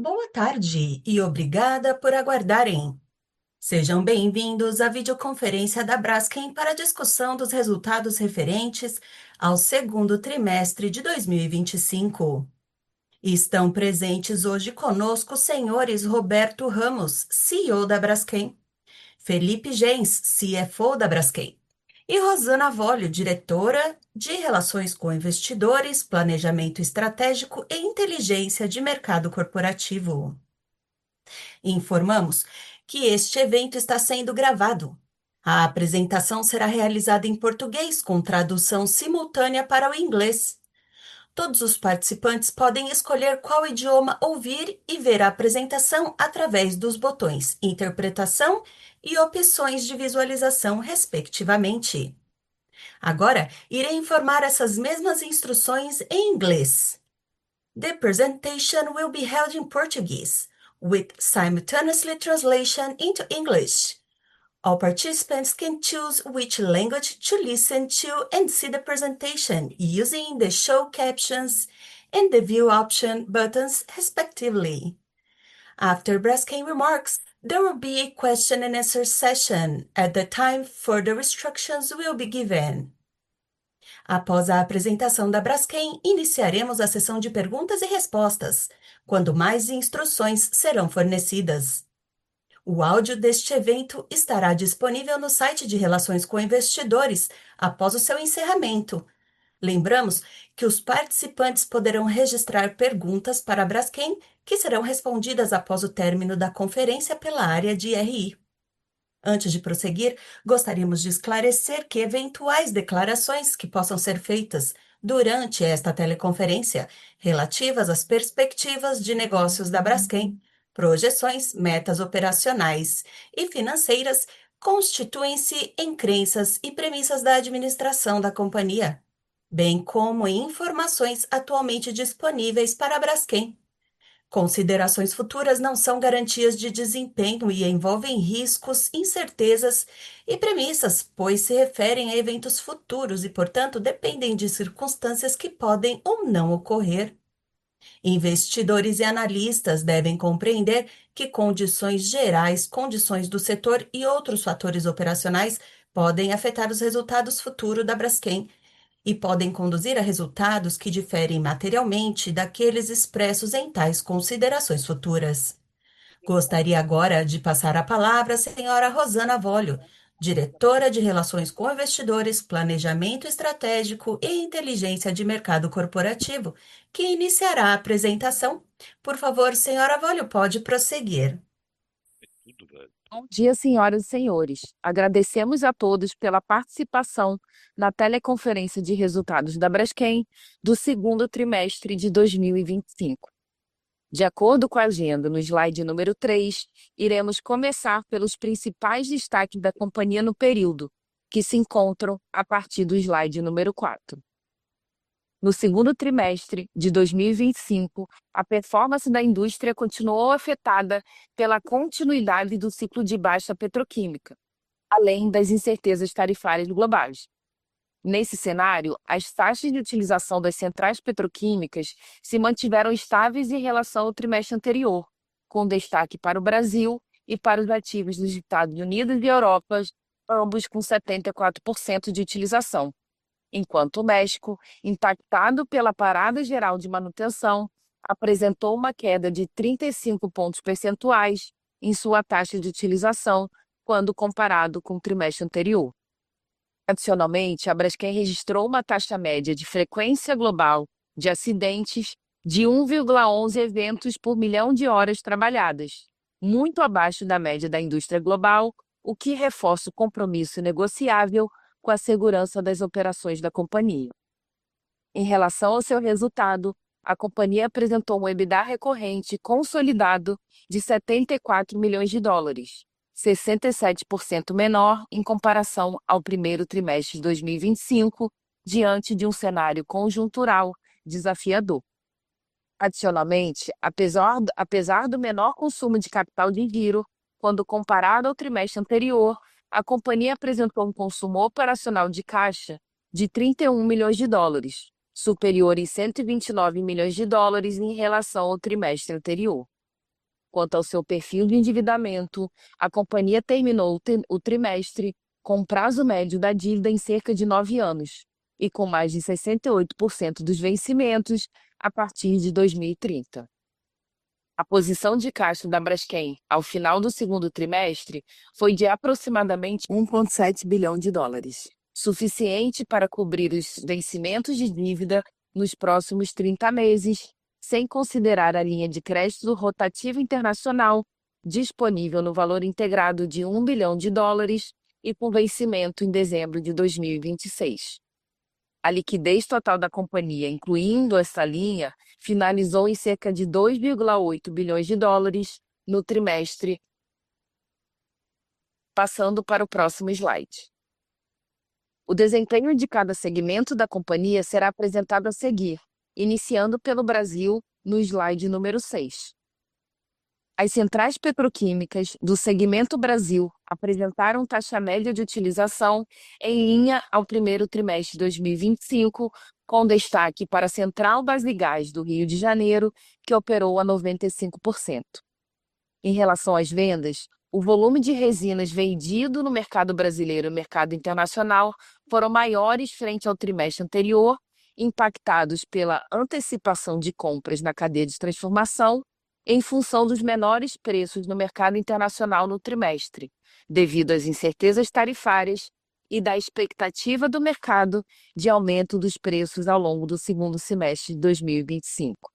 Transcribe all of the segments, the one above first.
Boa tarde e obrigada por aguardarem. Sejam bem-vindos à videoconferência da Braskem para a discussão dos resultados referentes ao segundo trimestre de 2025. Estão presentes hoje conosco os senhores Roberto Ramos, CEO da Braskem, Felipe Gens, CFO da Braskem, e Rosana Volio, diretora de Relações com Investidores, Planejamento Estratégico e Inteligência de Mercado Corporativo. Informamos que este evento está sendo gravado. A apresentação será realizada em português com tradução simultânea para o inglês. Todos os participantes podem escolher qual idioma ouvir e ver a apresentação através dos botões Interpretação e Opções de Visualização, respectivamente. Agora, irei informar essas mesmas instruções em inglês. The presentation will be held in Portuguese, with simultaneous translation into English. All participants can choose which language to listen to and see the presentation using the show captions and the view option buttons, respectively. After Braskem remarks, there will be a question and answer session. At the time, further instructions will be given. Após a apresentação da Braskem, iniciaremos a sessão de perguntas e respostas, quando mais instruções serão fornecidas. O áudio deste evento estará disponível no site de Relações com Investidores após o seu encerramento. Lembramos que os participantes poderão registrar perguntas para a Braskem, que serão respondidas após o término da conferência pela área de RI. Antes de prosseguir, gostaríamos de esclarecer que eventuais declarações que possam ser feitas durante esta teleconferência, relativas às perspectivas de negócios da Braskem, projeções, metas operacionais e financeiras, constituem-se em crenças e premissas da administração da companhia, bem como em informações atualmente disponíveis para a Braskem. Considerações futuras não são garantias de desempenho e envolvem riscos, incertezas e premissas, pois se referem a eventos futuros e, portanto, dependem de circunstâncias que podem ou não ocorrer. Investidores e analistas devem compreender que condições gerais, condições do setor e outros fatores operacionais podem afetar os resultados futuros da Braskem e podem conduzir a resultados que diferem materialmente daqueles expressos em tais considerações futuras. Gostaria agora de passar a palavra à senhora Rosana Volio, diretora de Relações com Investidores, Planejamento Estratégico e Inteligência de Mercado Corporativo, que iniciará a apresentação. Por favor, senhora Volio, pode prosseguir. Bom dia, senhoras e senhores. Agradecemos a todos pela participação na teleconferência de resultados da Braskem do segundo trimestre de 2025. De acordo com a agenda no slide número 3, iremos começar pelos principais destaques da companhia no período, que se encontram a partir do slide número 4. No segundo trimestre de 2025, a performance da indústria continuou afetada pela continuidade do ciclo de baixa petroquímica, além das incertezas tarifárias globais. Nesse cenário, as taxas de utilização das centrais petroquímicas se mantiveram estáveis em relação ao trimestre anterior, com destaque para o Brasil e para os ativos dos Estados Unidos e Europa, ambos com 74% de utilização, enquanto o México, impactado pela parada geral de manutenção, apresentou uma queda de 35 pontos percentuais em sua taxa de utilização quando comparado com o trimestre anterior. Adicionalmente, a Braskem registrou uma taxa média de frequência global de acidentes de 1,11 eventos por milhão de horas trabalhadas, muito abaixo da média da indústria global, o que reforça o compromisso negociável com a segurança das operações da companhia. Em relação ao seu resultado, a companhia apresentou um EBITDA recorrente consolidado de 74 milhões de dólares, 67% menor em comparação ao primeiro trimestre de 2025, diante de um cenário conjuntural desafiador. Adicionalmente, apesar do menor consumo de capital de giro, quando comparado ao trimestre anterior, a companhia apresentou um consumo operacional de caixa de 31 milhões de dólares, superior em 129 milhões de dólares em relação ao trimestre anterior. Quanto ao seu perfil de endividamento, a companhia terminou o trimestre com um prazo médio da dívida em cerca de 9 anos e com mais de 68% dos vencimentos a partir de 2030. A posição de caixa da Braskem ao final do segundo trimestre foi de aproximadamente 1,7 bilhão de dólares, suficiente para cobrir os vencimentos de dívida nos próximos 30 meses, sem considerar a linha de crédito rotativa internacional disponível no valor integrado de 1 bilhão de dólares e com vencimento em dezembro de 2026. A liquidez total da companhia, incluindo essa linha, finalizou em cerca de 2,8 bilhões de dólares no trimestre. Passando para o próximo slide. O desempenho de cada segmento da companhia será apresentado a seguir, iniciando pelo Brasil no slide número 6. As centrais petroquímicas do segmento Brasil apresentaram taxa média de utilização em linha ao primeiro trimestre de 2025, com destaque para a Central Base Gás do Rio de Janeiro, que operou a 95%. Em relação às vendas, o volume de resinas vendido no mercado brasileiro e mercado internacional foram maiores frente ao trimestre anterior, impactados pela antecipação de compras na cadeia de transformação, em função dos menores preços no mercado internacional no trimestre, devido às incertezas tarifárias e da expectativa do mercado de aumento dos preços ao longo do segundo semestre de 2025.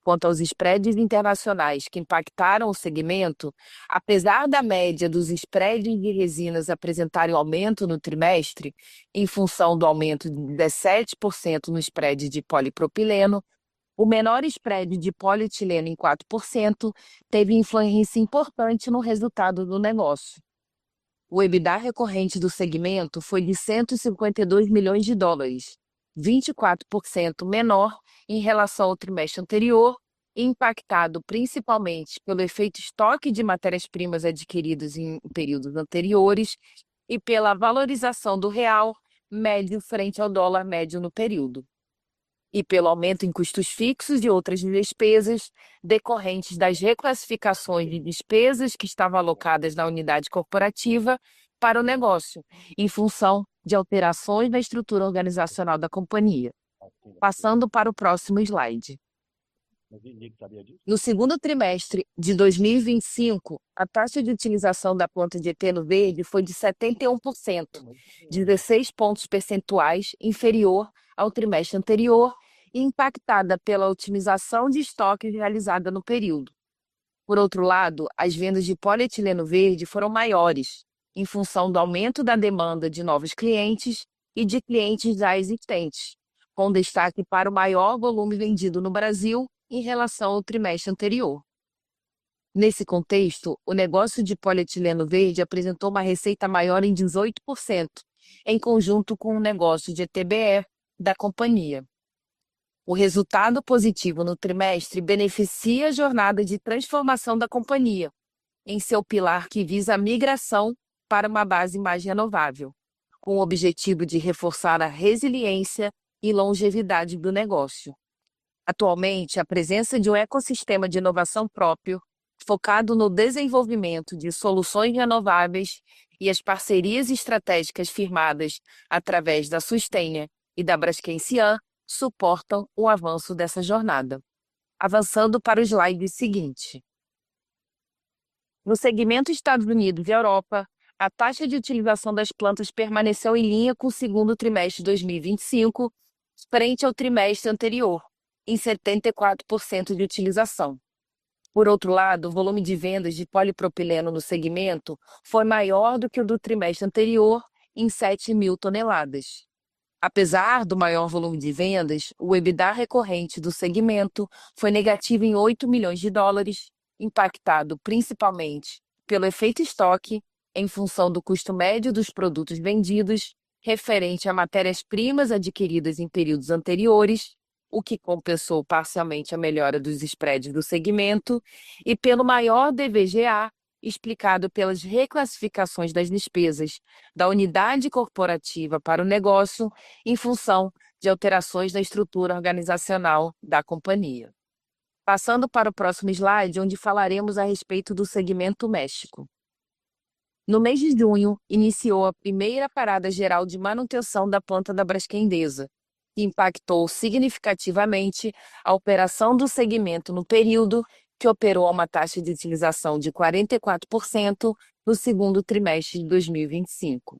Quanto aos spreads internacionais que impactaram o segmento, apesar da média dos spreads de resinas apresentarem aumento no trimestre, em função do aumento de 17% no spread de polipropileno, o menor spread de polietileno em 4% teve influência importante no resultado do negócio. O EBITDA recorrente do segmento foi de 152 milhões de dólares, 24% menor em relação ao trimestre anterior, impactado principalmente pelo efeito estoque de matérias-primas adquiridas em períodos anteriores e pela valorização do real médio frente ao dólar médio no período, e pelo aumento em custos fixos e outras despesas decorrentes das reclassificações de despesas que estavam alocadas na unidade corporativa para o negócio, em função de alterações na estrutura organizacional da companhia. Passando para o próximo slide. No segundo trimestre de 2025, a taxa de utilização da planta de eteno verde foi de 71%, 16 pontos percentuais inferior ao trimestre anterior, impactada pela otimização de estoques realizada no período. Por outro lado, as vendas de polietileno verde foram maiores, em função do aumento da demanda de novos clientes e de clientes já existentes, com destaque para o maior volume vendido no Brasil em relação ao trimestre anterior. Nesse contexto, o negócio de polietileno verde apresentou uma receita maior em 18%, em conjunto com o negócio de ETBE da companhia. O resultado positivo no trimestre beneficia a jornada de transformação da companhia, em seu pilar que visa a migração para uma base mais renovável, com o objetivo de reforçar a resiliência e longevidade do negócio. Atualmente, a presença de um ecossistema de inovação próprio, focado no desenvolvimento de soluções renováveis e as parcerias estratégicas firmadas através da Sustainer e da Braskem Cian, suportam o avanço dessa jornada. Avançando para o slide seguinte. No segmento Estados Unidos e Europa, a taxa de utilização das plantas permaneceu em linha com o segundo trimestre de 2025, frente ao trimestre anterior, em 74% de utilização. Por outro lado, o volume de vendas de polipropileno no segmento foi maior do que o do trimestre anterior, em 7 mil toneladas. Apesar do maior volume de vendas, o EBITDA recorrente do segmento foi negativo em 8 milhões de dólares, impactado principalmente pelo efeito estoque, em função do custo médio dos produtos vendidos, referente a matérias-primas adquiridas em períodos anteriores, o que compensou parcialmente a melhora dos spreads do segmento, e pelo maior DVGA, explicado pelas reclassificações das despesas da unidade corporativa para o negócio, em função de alterações na estrutura organizacional da companhia. Passando para o próximo slide, onde falaremos a respeito do segmento México. No mês de junho, iniciou a primeira parada geral de manutenção da planta da Braskem Idesa, que impactou significativamente a operação do segmento no período, que operou a uma taxa de utilização de 44% no segundo trimestre de 2025.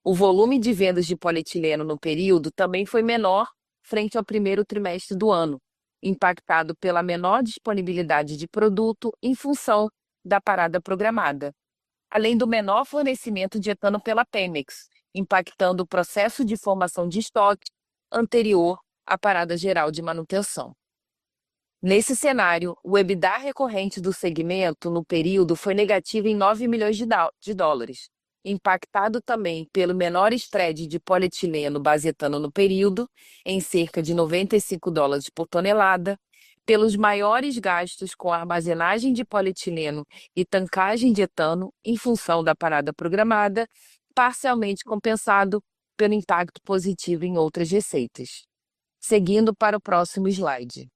O volume de vendas de polietileno no período também foi menor frente ao primeiro trimestre do ano, impactado pela menor disponibilidade de produto em função da parada programada, além do menor fornecimento de etano pela Pemex, impactando o processo de formação de estoque anterior à parada geral de manutenção. Nesse cenário, o EBITDA recorrente do segmento no período foi negativo em 9 milhões de dólares, impactado também pelo menor spread de polietileno base etano no período, em cerca de $95 por tonelada, pelos maiores gastos com armazenagem de polietileno e tancagem de etano em função da parada programada, parcialmente compensado pelo impacto positivo em outras receitas. Seguindo para o próximo slide.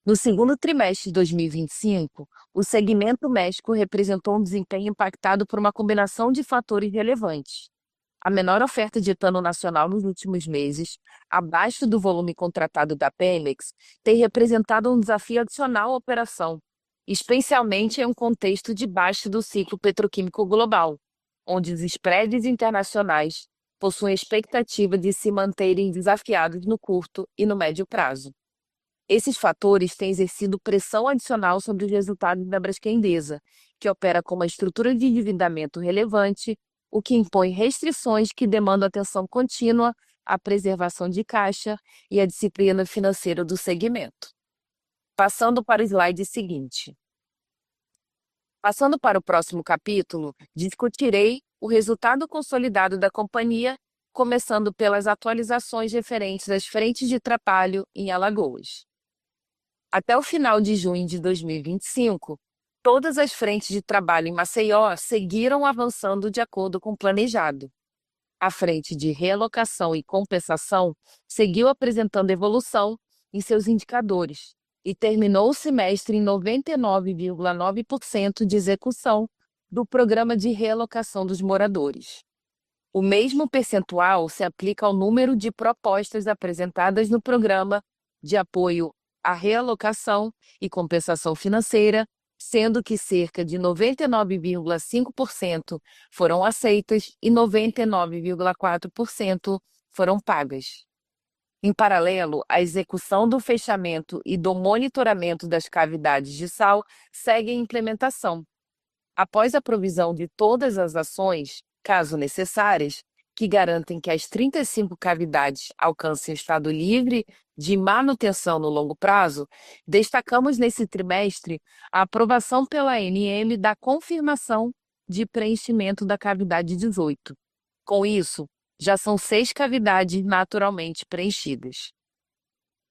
No segundo trimestre de 2025, o segmento México representou um desempenho impactado por uma combinação de fatores relevantes. A menor oferta de etano nacional nos últimos meses, abaixo do volume contratado da Pemex, tem representado um desafio adicional à operação, especialmente em um contexto de baixa do ciclo petroquímico global, onde os spreads internacionais possuem a expectativa de se manterem desafiados no curto e no médio prazo. Esses fatores têm exercido pressão adicional sobre os resultados da Braskem Idesa, que opera com uma estrutura de endividamento relevante, o que impõe restrições que demandam atenção contínua à preservação de caixa e à disciplina financeira do segmento. Passando para o slide seguinte. Passando para o próximo capítulo, discutirei o resultado consolidado da companhia, começando pelas atualizações referentes às frentes de trabalho em Alagoas. Até o final de junho de 2025, todas as frentes de trabalho em Maceió seguiram avançando de acordo com o planejado. A frente de realocação e compensação seguiu apresentando evolução em seus indicadores e terminou o semestre em 99,9% de execução do programa de realocação dos moradores. O mesmo percentual se aplica ao número de propostas apresentadas no programa de apoio à realocação e compensação financeira, sendo que cerca de 99,5% foram aceitas e 99,4% foram pagas. Em paralelo, a execução do fechamento e do monitoramento das cavidades de sal segue em implementação. Após a provisão de todas as ações, caso necessárias, que garantem que as 35 cavidades alcancem o estado livre de manutenção no longo prazo, destacamos nesse trimestre a aprovação pela ANM da confirmação de preenchimento da cavidade 18. Com isso, já são 6 cavidades naturalmente preenchidas.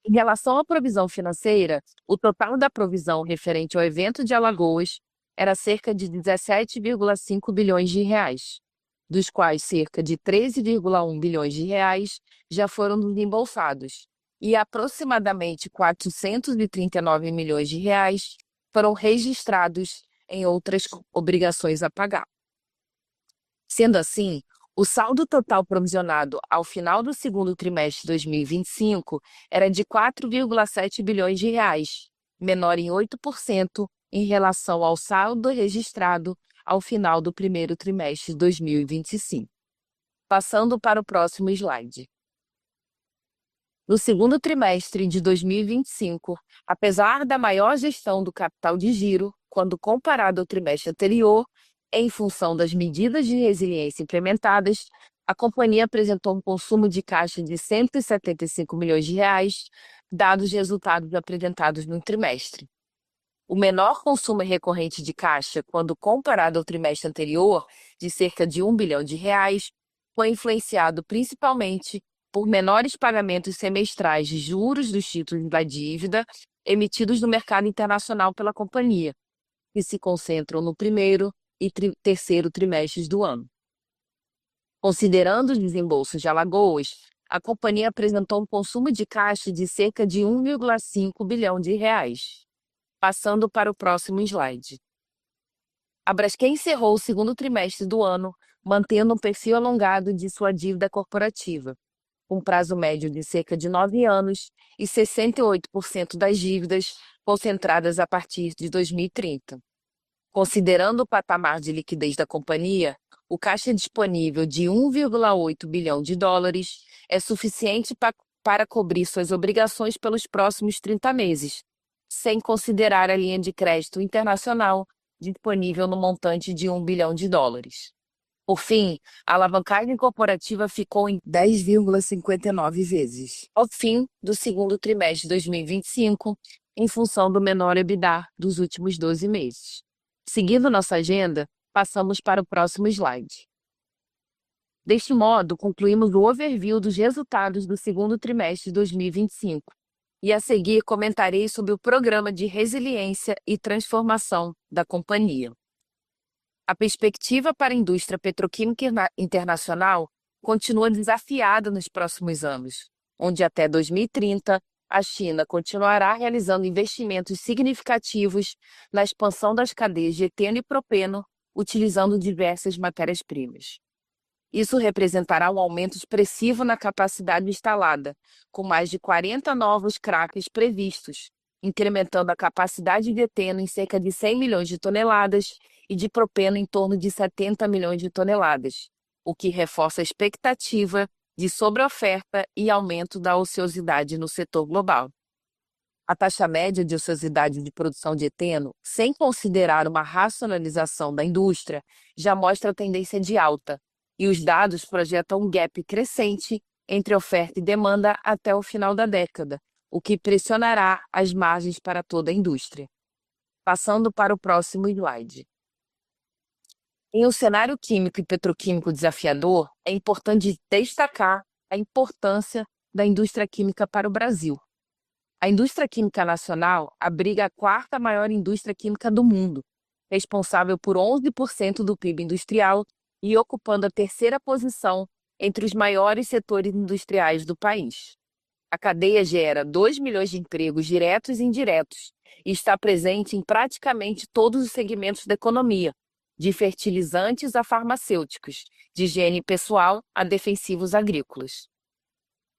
Em relação à provisão financeira, o total da provisão referente ao evento de Alagoas era cerca de 17,5 bilhões de reais, dos quais cerca de 13,1 bilhões de reais já foram desembolsados e aproximadamente 439 milhões de reais foram registrados em outras obrigações a pagar. Sendo assim, o saldo total provisionado ao final do segundo trimestre de 2025 era de 4,7 bilhões de reais, menor em 8% em relação ao saldo registrado ao final do primeiro trimestre de 2025. Passando para o próximo slide. No segundo trimestre de 2025, apesar da maior gestão do capital de giro, quando comparado ao trimestre anterior, em função das medidas de resiliência implementadas, a companhia apresentou um consumo de caixa de 175 milhões de reais, dados os resultados apresentados no trimestre. O menor consumo recorrente de caixa, quando comparado ao trimestre anterior, de cerca de 1 bilhão de reais, foi influenciado principalmente por menores pagamentos semestrais de juros dos títulos da dívida emitidos no mercado internacional pela companhia, que se concentram no primeiro e terceiro trimestres do ano. Considerando os desembolsos de Alagoas, a companhia apresentou um consumo de caixa de cerca de 1,5 bilhão de reais. Passando para o próximo slide. A Braskem encerrou o segundo trimestre do ano, mantendo um perfil alongado de sua dívida corporativa, com prazo médio de cerca de 9 anos e 68% das dívidas concentradas a partir de 2030. Considerando o patamar de liquidez da companhia, o caixa disponível de 1,8 bilhão de dólares é suficiente para cobrir suas obrigações pelos próximos 30 meses, sem considerar a linha de crédito internacional disponível no montante de 1 bilhão de dólares. Por fim, a alavancagem corporativa ficou em 10,59 vezes ao fim do segundo trimestre de 2025, em função do menor EBITDA dos últimos 12 meses. Seguindo nossa agenda, passamos para o próximo slide. Deste modo, concluímos o overview dos resultados do segundo trimestre de 2025. E a seguir comentarei sobre o programa de resiliência e transformação da companhia. A perspectiva para a indústria petroquímica internacional continua desafiada nos próximos anos, onde até 2030 a China continuará realizando investimentos significativos na expansão das cadeias de eteno e propeno, utilizando diversas matérias-primas. Isso representará um aumento expressivo na capacidade instalada, com mais de 40 novos crackers previstos, incrementando a capacidade de eteno em cerca de 100 milhões de toneladas e de propeno em torno de 70 milhões de toneladas, o que reforça a expectativa de sobreoferta e aumento da ociosidade no setor global. A taxa média de ociosidade de produção de eteno, sem considerar uma racionalização da indústria, já mostra tendência de alta, e os dados projetam um gap crescente entre oferta e demanda até o final da década, o que pressionará as margens para toda a indústria. Passando para o próximo slide. Em um cenário químico e petroquímico desafiador, é importante destacar a importância da indústria química para o Brasil. A indústria química nacional abriga a quarta maior indústria química do mundo, responsável por 11% do PIB industrial e ocupando a terceira posição entre os maiores setores industriais do país. A cadeia gera 2 milhões de empregos diretos e indiretos e está presente em praticamente todos os segmentos da economia, de fertilizantes a farmacêuticos, de higiene pessoal a defensivos agrícolas.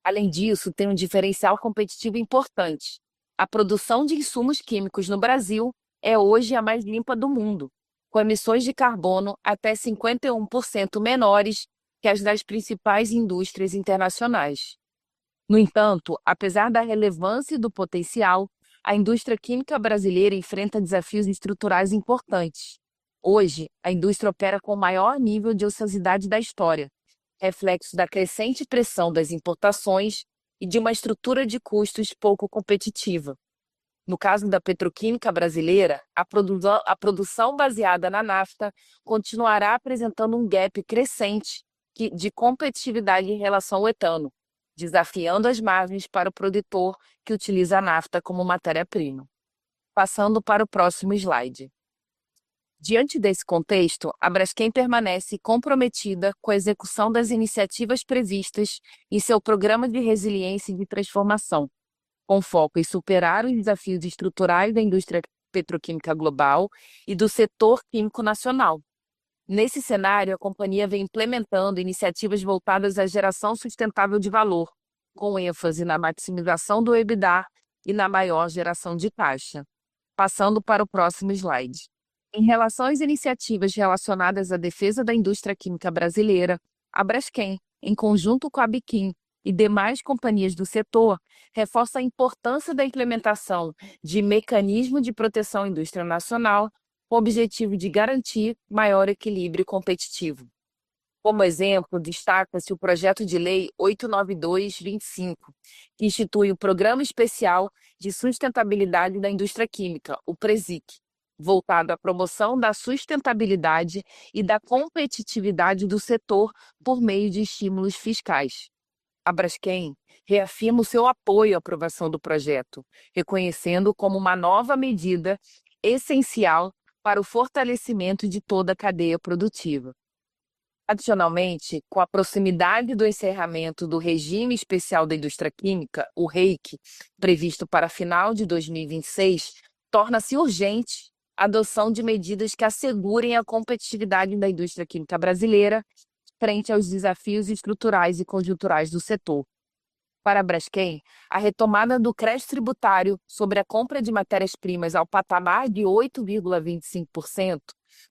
Além disso, tem um diferencial competitivo importante. A produção de insumos químicos no Brasil é hoje a mais limpa do mundo, com emissões de carbono até 51% menores que as das principais indústrias internacionais. No entanto, apesar da relevância e do potencial, a indústria química brasileira enfrenta desafios estruturais importantes. Hoje, a indústria opera com o maior nível de ociosidade da história, reflexo da crescente pressão das importações e de uma estrutura de custos pouco competitiva. No caso da petroquímica brasileira, a produção baseada na nafta continuará apresentando um gap crescente de competitividade em relação ao etano, desafiando as margens para o produtor que utiliza a nafta como matéria-prima. Passando para o próximo slide. Diante desse contexto, a Braskem permanece comprometida com a execução das iniciativas previstas em seu programa de resiliência e de transformação, com foco em superar os desafios estruturais da indústria petroquímica global e do setor químico nacional. Nesse cenário, a companhia vem implementando iniciativas voltadas à geração sustentável de valor, com ênfase na maximização do EBITDA e na maior geração de caixa. Passando para o próximo slide. Em relação às iniciativas relacionadas à defesa da indústria química brasileira, a Braskem, em conjunto com a Biquim e demais companhias do setor, reforça a importância da implementação de mecanismo de proteção à indústria nacional, com o objetivo de garantir maior equilíbrio competitivo. Como exemplo, destaca-se o projeto de lei 892/25, que institui o Programa Especial de Sustentabilidade da Indústria Química, o PRESIQ, voltado à promoção da sustentabilidade e da competitividade do setor por meio de estímulos fiscais. A Braskem reafirma o seu apoio à aprovação do projeto, reconhecendo como uma nova medida essencial para o fortalecimento de toda a cadeia produtiva. Adicionalmente, com a proximidade do encerramento do Regime Especial da Indústria Química, o REIQ, previsto para final de 2026, torna-se urgente a adoção de medidas que assegurem a competitividade da indústria química brasileira frente aos desafios estruturais e conjunturais do setor. Para a Braskem, a retomada do crédito tributário sobre a compra de matérias-primas ao patamar de 8,25%,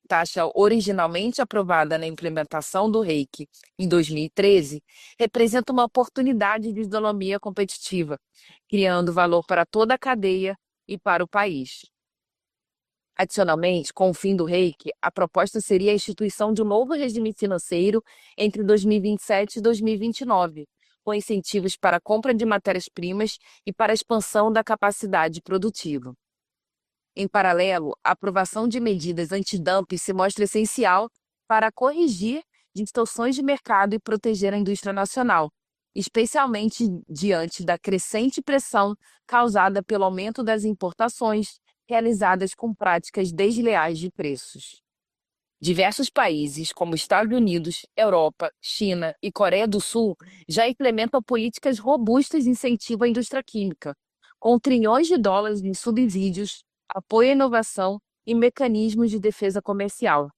taxa originalmente aprovada na implementação do REIQ em 2013, representa uma oportunidade de isonomia competitiva, criando valor para toda a cadeia e para o país. Adicionalmente, com o fim do REIQ, a proposta seria a instituição de um novo regime financeiro entre 2027 e 2029, com incentivos para a compra de matérias-primas e para a expansão da capacidade produtiva. Em paralelo, a aprovação de medidas antidumping se mostra essencial para corrigir distorções de mercado e proteger a indústria nacional, especialmente diante da crescente pressão causada pelo aumento das importações realizadas com práticas desleais de preços. Diversos países, como Estados Unidos, Europa, China e Coreia do Sul, já implementam políticas robustas de incentivo à indústria química, com trilhões de dólares em subsídios, apoio à inovação e mecanismos de defesa comercial.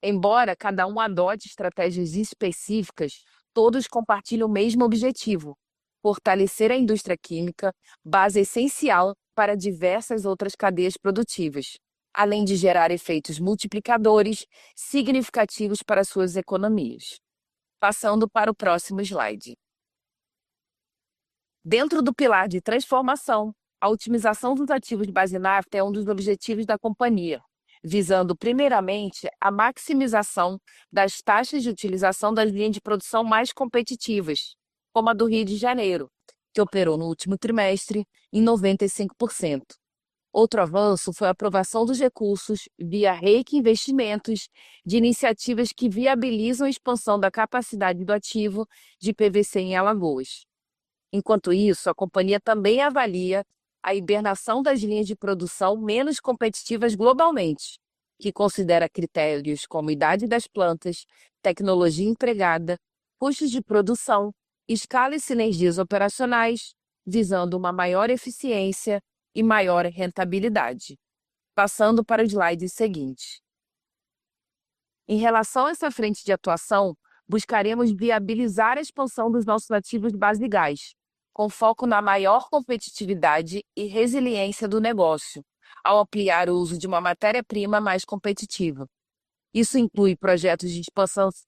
Embora cada um adote estratégias específicas, todos compartilham o mesmo objetivo: fortalecer a indústria química, base essencial para diversas outras cadeias produtivas, além de gerar efeitos multiplicadores significativos para suas economias. Passando para o próximo slide. Dentro do pilar de transformação, a otimização dos ativos de base nafta é um dos objetivos da companhia, visando primeiramente a maximização das taxas de utilização das linhas de produção mais competitivas, como a do Rio de Janeiro, que operou no último trimestre em 95%. Outro avanço foi a aprovação dos recursos via REIQ Investimentos de iniciativas que viabilizam a expansão da capacidade do ativo de PVC em Alagoas. Enquanto isso, a companhia também avalia a hibernação das linhas de produção menos competitivas globalmente, que considera critérios como idade das plantas, tecnologia empregada, custos de produção, escala e sinergias operacionais, visando uma maior eficiência e maior rentabilidade. Passando para o slide seguinte. Em relação a essa frente de atuação, buscaremos viabilizar a expansão dos nossos ativos de base de gás, com foco na maior competitividade e resiliência do negócio, ao ampliar o uso de uma matéria-prima mais competitiva. Isso inclui projetos de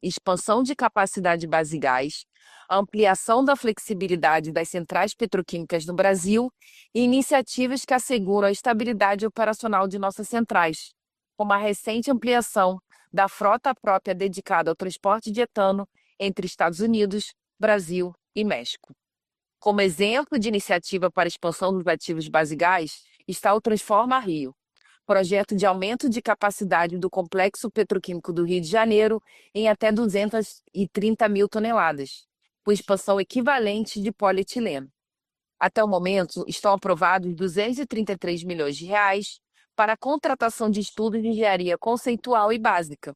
expansão de capacidade de base de gás, a ampliação da flexibilidade das centrais petroquímicas no Brasil e iniciativas que asseguram a estabilidade operacional de nossas centrais, como a recente ampliação da frota própria dedicada ao transporte de etano entre Estados Unidos, Brasil e México. Como exemplo de iniciativa para a expansão dos ativos de base gás está o Transforma Rio, projeto de aumento de capacidade do Complexo Petroquímico do Rio de Janeiro em até 230 mil toneladas, com expansão equivalente de polietileno. Até o momento, estão aprovados 233 milhões de reais para a contratação de estudos de engenharia conceitual e básica.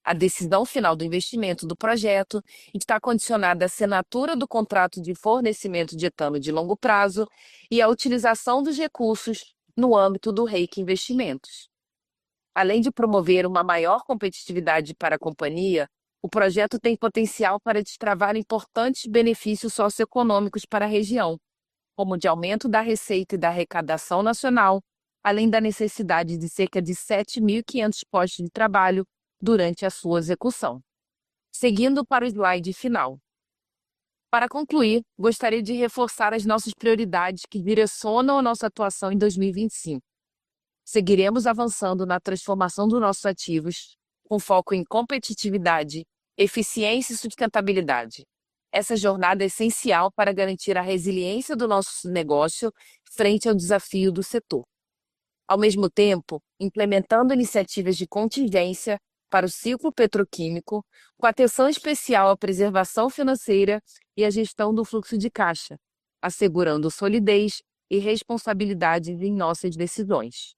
A decisão final do investimento do projeto está condicionada à assinatura do contrato de fornecimento de etano de longo prazo e à utilização dos recursos no âmbito do REIQ Investimentos. Além de promover uma maior competitividade para a companhia, o projeto tem potencial para destravar importantes benefícios socioeconômicos para a região, como de aumento da receita e da arrecadação nacional, além da necessidade de cerca de 7.500 postos de trabalho durante a sua execução. Seguindo para o slide final. Para concluir, gostaria de reforçar as nossas prioridades que direcionam a nossa atuação em 2025. Seguiremos avançando na transformação dos nossos ativos, com foco em competitividade, eficiência e sustentabilidade. Essa jornada é essencial para garantir a resiliência do nosso negócio frente ao desafio do setor. Ao mesmo tempo, implementando iniciativas de contingência para o ciclo petroquímico, com atenção especial à preservação financeira e à gestão do fluxo de caixa, assegurando solidez e responsabilidade em nossas decisões.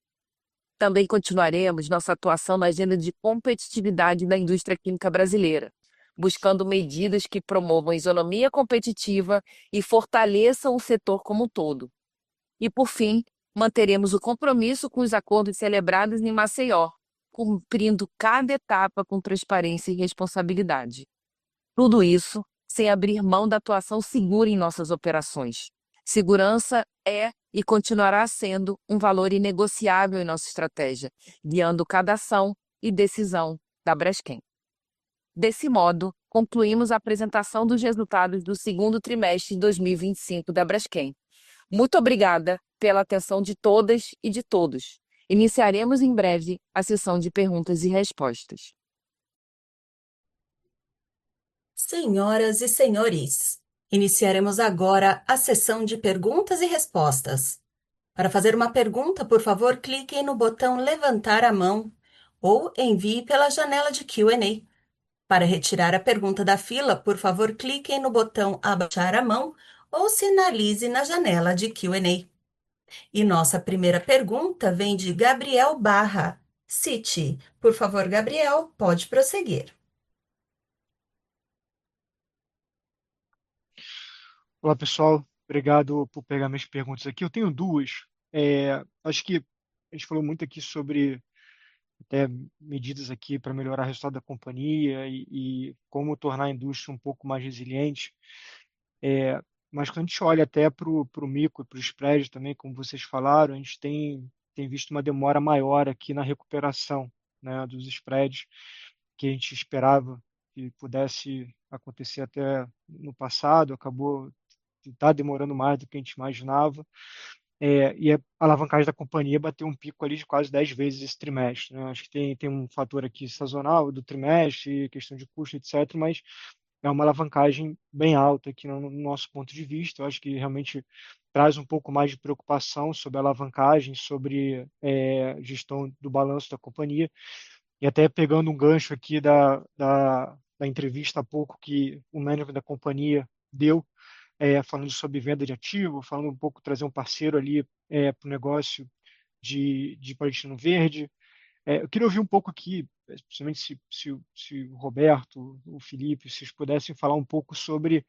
Também continuaremos nossa atuação na agenda de competitividade da indústria química brasileira, buscando medidas que promovam isonomia competitiva e fortaleçam o setor como um todo. E, por fim, manteremos o compromisso com os acordos celebrados em Maceió, cumprindo cada etapa com transparência e responsabilidade. Tudo isso sem abrir mão da atuação segura em nossas operações. Segurança é e continuará sendo um valor inegociável em nossa estratégia, guiando cada ação e decisão da Braskem. Desse modo, concluímos a apresentação dos resultados do segundo trimestre de 2025 da Braskem. Muito obrigada pela atenção de todas e de todos. Iniciaremos em breve a sessão de perguntas e respostas. Senhoras e senhores, iniciaremos agora a sessão de perguntas e respostas. Para fazer uma pergunta, por favor, clique no botão levantar a mão ou envie pela janela de Q&A. Para retirar a pergunta da fila, por favor, clique no botão abaixar a mão ou sinalize na janela de Q&A. E nossa primeira pergunta vem de Gabriel Barra, Citi. Por favor, Gabriel, pode prosseguir. Olá, pessoal. Obrigado por pegar minhas perguntas aqui. Eu tenho duas. Acho que a gente falou muito aqui sobre até medidas aqui para melhorar o resultado da companhia e como tornar a indústria um pouco mais resiliente. Mas quando a gente olha até para o mico e para o spread também, como vocês falaram, a gente tem visto uma demora maior aqui na recuperação, né, dos spreads que a gente esperava que pudesse acontecer até no passado, acabou está demorando mais do que a gente imaginava. E a alavancagem da companhia bateu um pico ali de quase 10 vezes esse trimestre, né? Acho que tem um fator aqui sazonal do trimestre, questão de custo, etc., mas é uma alavancagem bem alta aqui no nosso ponto de vista. Eu acho que realmente traz um pouco mais de preocupação sobre a alavancagem, sobre gestão do balanço da companhia. E até pegando um gancho aqui da entrevista há pouco que o manager da companhia deu, falando sobre venda de ativo, falando um pouco, trazer um parceiro ali para o negócio de Palestino Verde. Eu queria ouvir um pouco aqui, principalmente se o Roberto, o Felipe, se vocês pudessem falar um pouco sobre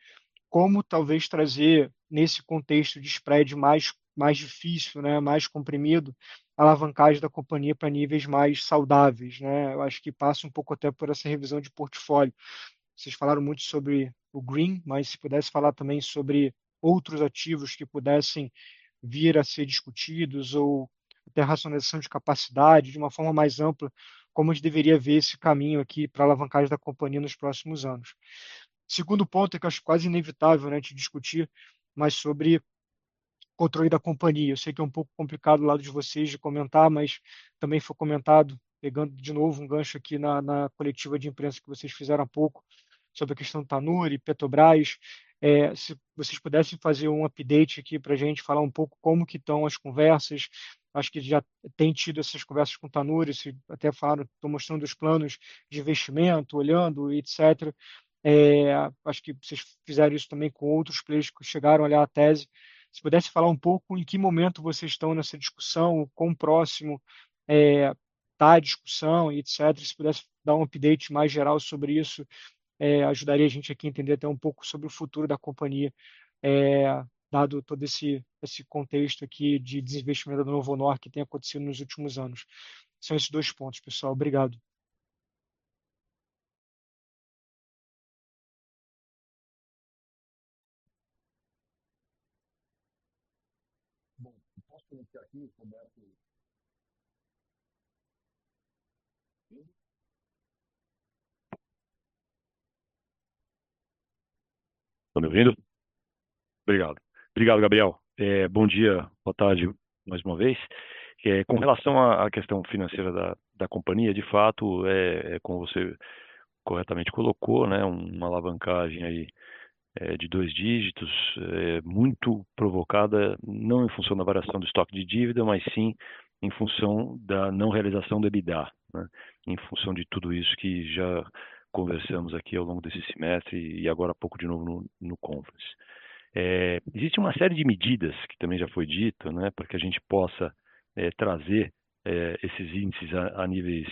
como talvez trazer, nesse contexto de spread mais difícil, né, mais comprimido, a alavancagem da companhia para níveis mais saudáveis. Né? Eu acho que passa um pouco até por essa revisão de portfólio. Vocês falaram muito sobre o green, mas se pudesse falar também sobre outros ativos que pudessem vir a ser discutidos ou até racionalização de capacidade de uma forma mais ampla, como a gente deveria ver esse caminho aqui para a alavancagem da companhia nos próximos anos. Segundo ponto, é que eu acho quase inevitável, né, a gente discutir mais sobre controle da companhia. Eu sei que é um pouco complicado do lado de vocês de comentar, mas também foi comentado, pegando de novo um gancho aqui na coletiva de imprensa que vocês fizeram há pouco, sobre a questão do Tanuri, Petrobras. Se vocês pudessem fazer um update aqui para a gente, falar um pouco como que estão as conversas. Acho que já tem tido essas conversas com o Tanuri, se até falaram, estão mostrando os planos de investimento, olhando, etc. Acho que vocês fizeram isso também com outros players que chegaram a olhar a tese. Se pudesse falar um pouco em que momento vocês estão nessa discussão, quão próximo está a discussão e etc. Se pudesse dar um update mais geral sobre isso, ajudaria a gente aqui a entender até um pouco sobre o futuro da companhia, dado todo esse contexto aqui de desinvestimento da Novo Honor que tem acontecido nos últimos anos. São esses dois pontos, pessoal. Obrigado. Bom, posso iniciar aqui, Roberto? Estão me ouvindo? Obrigado. Obrigado, Gabriel. Bom dia, boa tarde, mais uma vez. Com relação à questão financeira da companhia, de fato, como você corretamente colocou, né, uma alavancagem aí de 2 dígitos, muito provocada não em função da variação do estoque de dívida, mas sim em função da não realização do EBITDA, né, em função de tudo isso que já conversamos aqui ao longo desse semestre e agora há pouco de novo no conference. Existe uma série de medidas, que também já foi dito, né, para que a gente possa trazer esses índices a níveis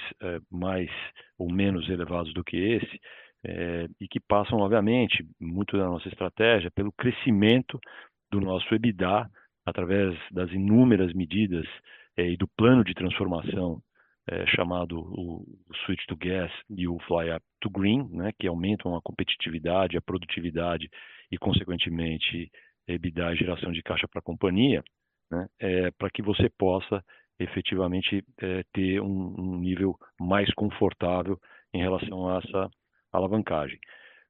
mais ou menos elevados do que esse, e que passam, obviamente, muito da nossa estratégia pelo crescimento do nosso EBITDA através das inúmeras medidas e do plano de transformação chamado o Switch to Gas e o Fly Up to Green, né, que aumentam a competitividade, a produtividade e, consequentemente, EBITDA e geração de caixa para a companhia, né, para que você possa efetivamente ter um nível mais confortável em relação a essa alavancagem.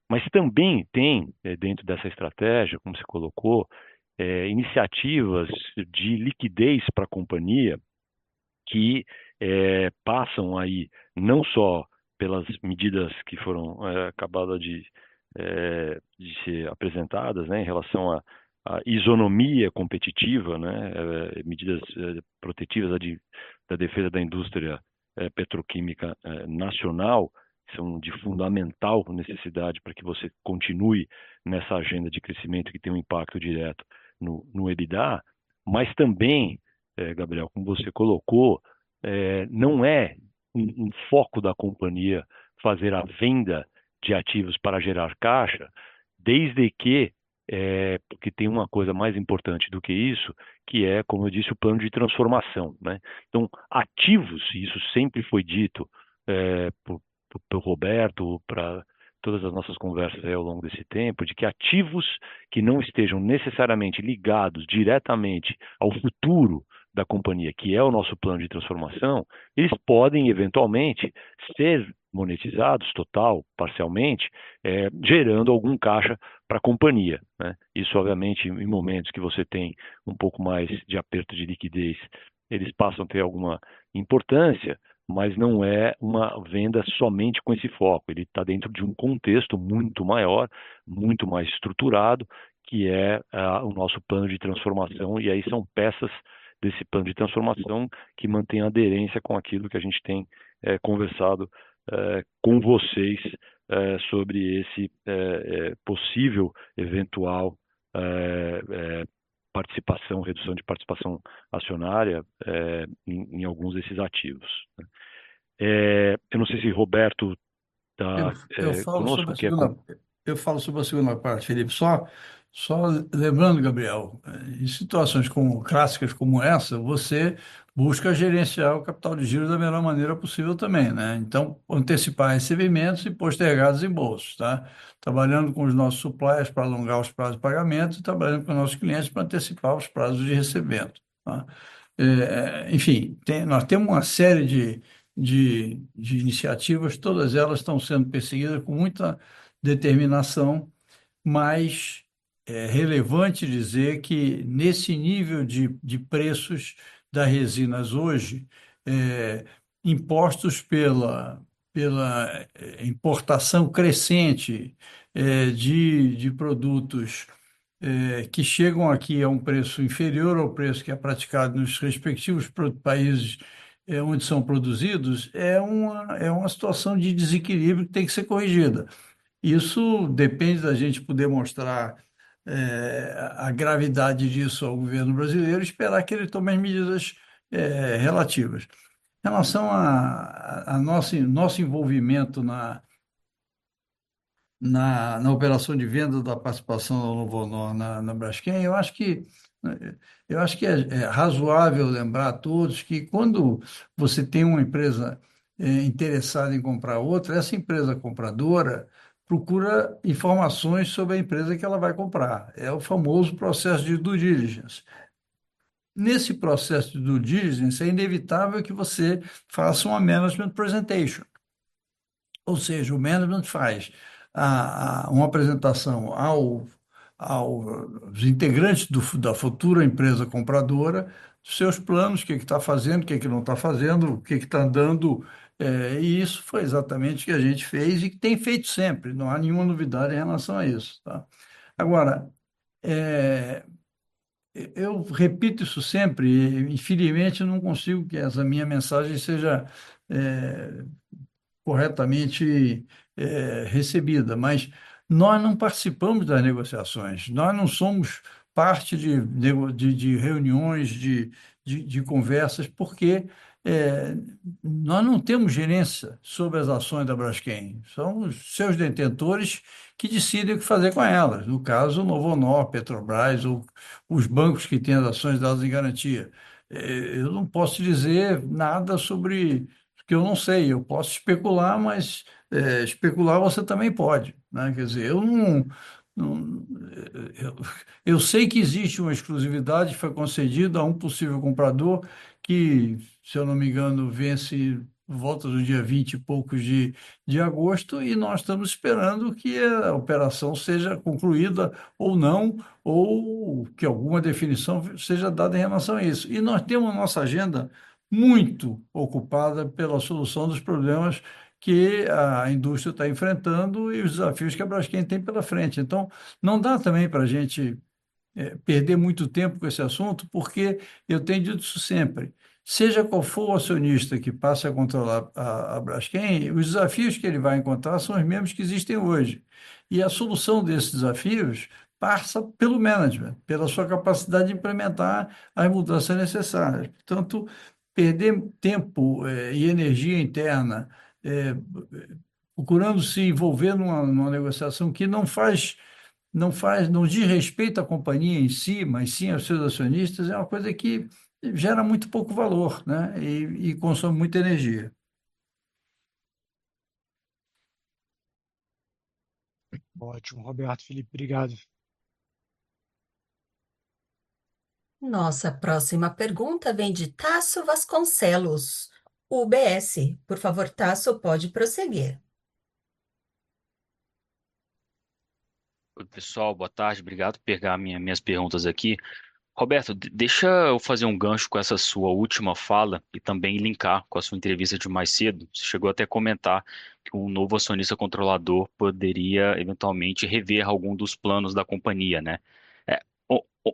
Mas também tem, dentro dessa estratégia, como você colocou, iniciativas de liquidez para a companhia que passam aí não só pelas medidas que foram acabadas de ser apresentadas, né, em relação à isonomia competitiva, né, medidas protetivas da defesa da indústria petroquímica nacional, são de fundamental necessidade para que você continue nessa agenda de crescimento que tem um impacto direto no EBITDA, mas também, Gabriel, como você colocou, não é um foco da companhia fazer a venda de ativos para gerar caixa, desde que, porque tem uma coisa mais importante do que isso, que é, como eu disse, o plano de transformação, né? Então, ativos, e isso sempre foi dito pelo Roberto, para todas as nossas conversas ao longo desse tempo, de que ativos que não estejam necessariamente ligados diretamente ao futuro da companhia, que é o nosso plano de transformação, eles podem eventualmente ser monetizados total, parcialmente, gerando algum caixa para a companhia, né? Isso, obviamente, em momentos que você tem um pouco mais de aperto de liquidez, eles passam a ter alguma importância, mas não é uma venda somente com esse foco. Ele está dentro de um contexto muito maior, muito mais estruturado, que é o nosso plano de transformação, e aí são peças desse plano de transformação que mantém aderência com aquilo que a gente tem conversado com vocês sobre esse possível, eventual participação, redução de participação acionária em alguns desses ativos, né? Eu não sei se Roberto Eu, está eu falo sobre conosco, a segunda, eu falo sobre a segunda parte, Felipe. Só lembrando, Gabriel, em situações clássicas como essa, você busca gerenciar o capital de giro da melhor maneira possível também, né? Então, antecipar recebimentos e postergar desembolsos, tá? Trabalhando com os nossos suppliers para alongar os prazos de pagamento e trabalhando com os nossos clientes para antecipar os prazos de recebimento, tá? Enfim, nós temos uma série de iniciativas, todas elas estão sendo perseguidas com muita determinação, mas é relevante dizer que nesse nível de preços das resinas hoje, é, impostos pela importação crescente de produtos que chegam aqui a um preço inferior ao preço que é praticado nos respectivos países onde são produzidos, é uma situação de desequilíbrio que tem que ser corrigida. Isso depende da gente poder mostrar a gravidade disso ao governo brasileiro e esperar que ele tome as medidas relativas. Em relação a nosso envolvimento na operação de venda da participação da Novonor na Braskem, eu acho que é razoável lembrar a todos que quando você tem uma empresa interessada em comprar outra, essa empresa compradora procura informações sobre a empresa que ela vai comprar. É o famoso processo de due diligence. Nesse processo de due diligence, é inevitável que você faça uma management presentation. Ou seja, o management faz uma apresentação aos integrantes da futura empresa compradora, dos seus planos, o que está fazendo, o que não está fazendo, o que está andando. E isso foi exatamente o que a gente fez e que tem feito sempre, não há nenhuma novidade em relação a isso, tá? Agora, é, eu repito isso sempre, e infelizmente eu não consigo que essa minha mensagem seja é, corretamente recebida, mas nós não participamos das negociações, nós não somos parte de reuniões, de conversas, porque é, nós não temos gerência sobre as ações da Braskem. São os seus detentores que decidem o que fazer com elas. No caso, Novonor, Petrobras ou os bancos que têm as ações dadas em garantia. Eu não posso dizer nada sobre que eu não sei. Eu posso especular, mas especular você também pode, né? Quer dizer, não- eu, eu sei que existe uma exclusividade que foi concedida a um possível comprador que, se eu não me engano, vence por volta do dia 20 e poucos de agosto, e nós estamos esperando que a operação seja concluída ou não, ou que alguma definição seja dada em relação a isso. E nós temos nossa agenda muito ocupada pela solução dos problemas que a indústria está enfrentando e os desafios que a Braskem tem pela frente. Então, não dá também para a gente perder muito tempo com esse assunto, porque eu tenho dito isso sempre. Seja qual for o acionista que passe a controlar a Braskem, os desafios que ele vai encontrar são os mesmos que existem hoje. E a solução desses desafios passa pelo management, pela sua capacidade de implementar as mudanças necessárias. Portanto, perder tempo e energia interna eh, procurando se envolver numa negociação que não diz respeito à companhia em si, mas sim aos seus acionistas, é uma coisa que gera muito pouco valor, né? E consome muita energia. Ótimo, Roberto, Felipe, obrigado. Nossa próxima pergunta vem de Tasso Vasconcelos, UBS. Por favor, Tasso, pode prosseguir. Oi, pessoal, boa tarde. Obrigado por pegar minhas perguntas aqui. Roberto, deixa eu fazer um gancho com essa sua última fala e também linkar com a sua entrevista de mais cedo. Você chegou até a comentar que um novo acionista controlador poderia eventualmente rever algum dos planos da companhia, né? É,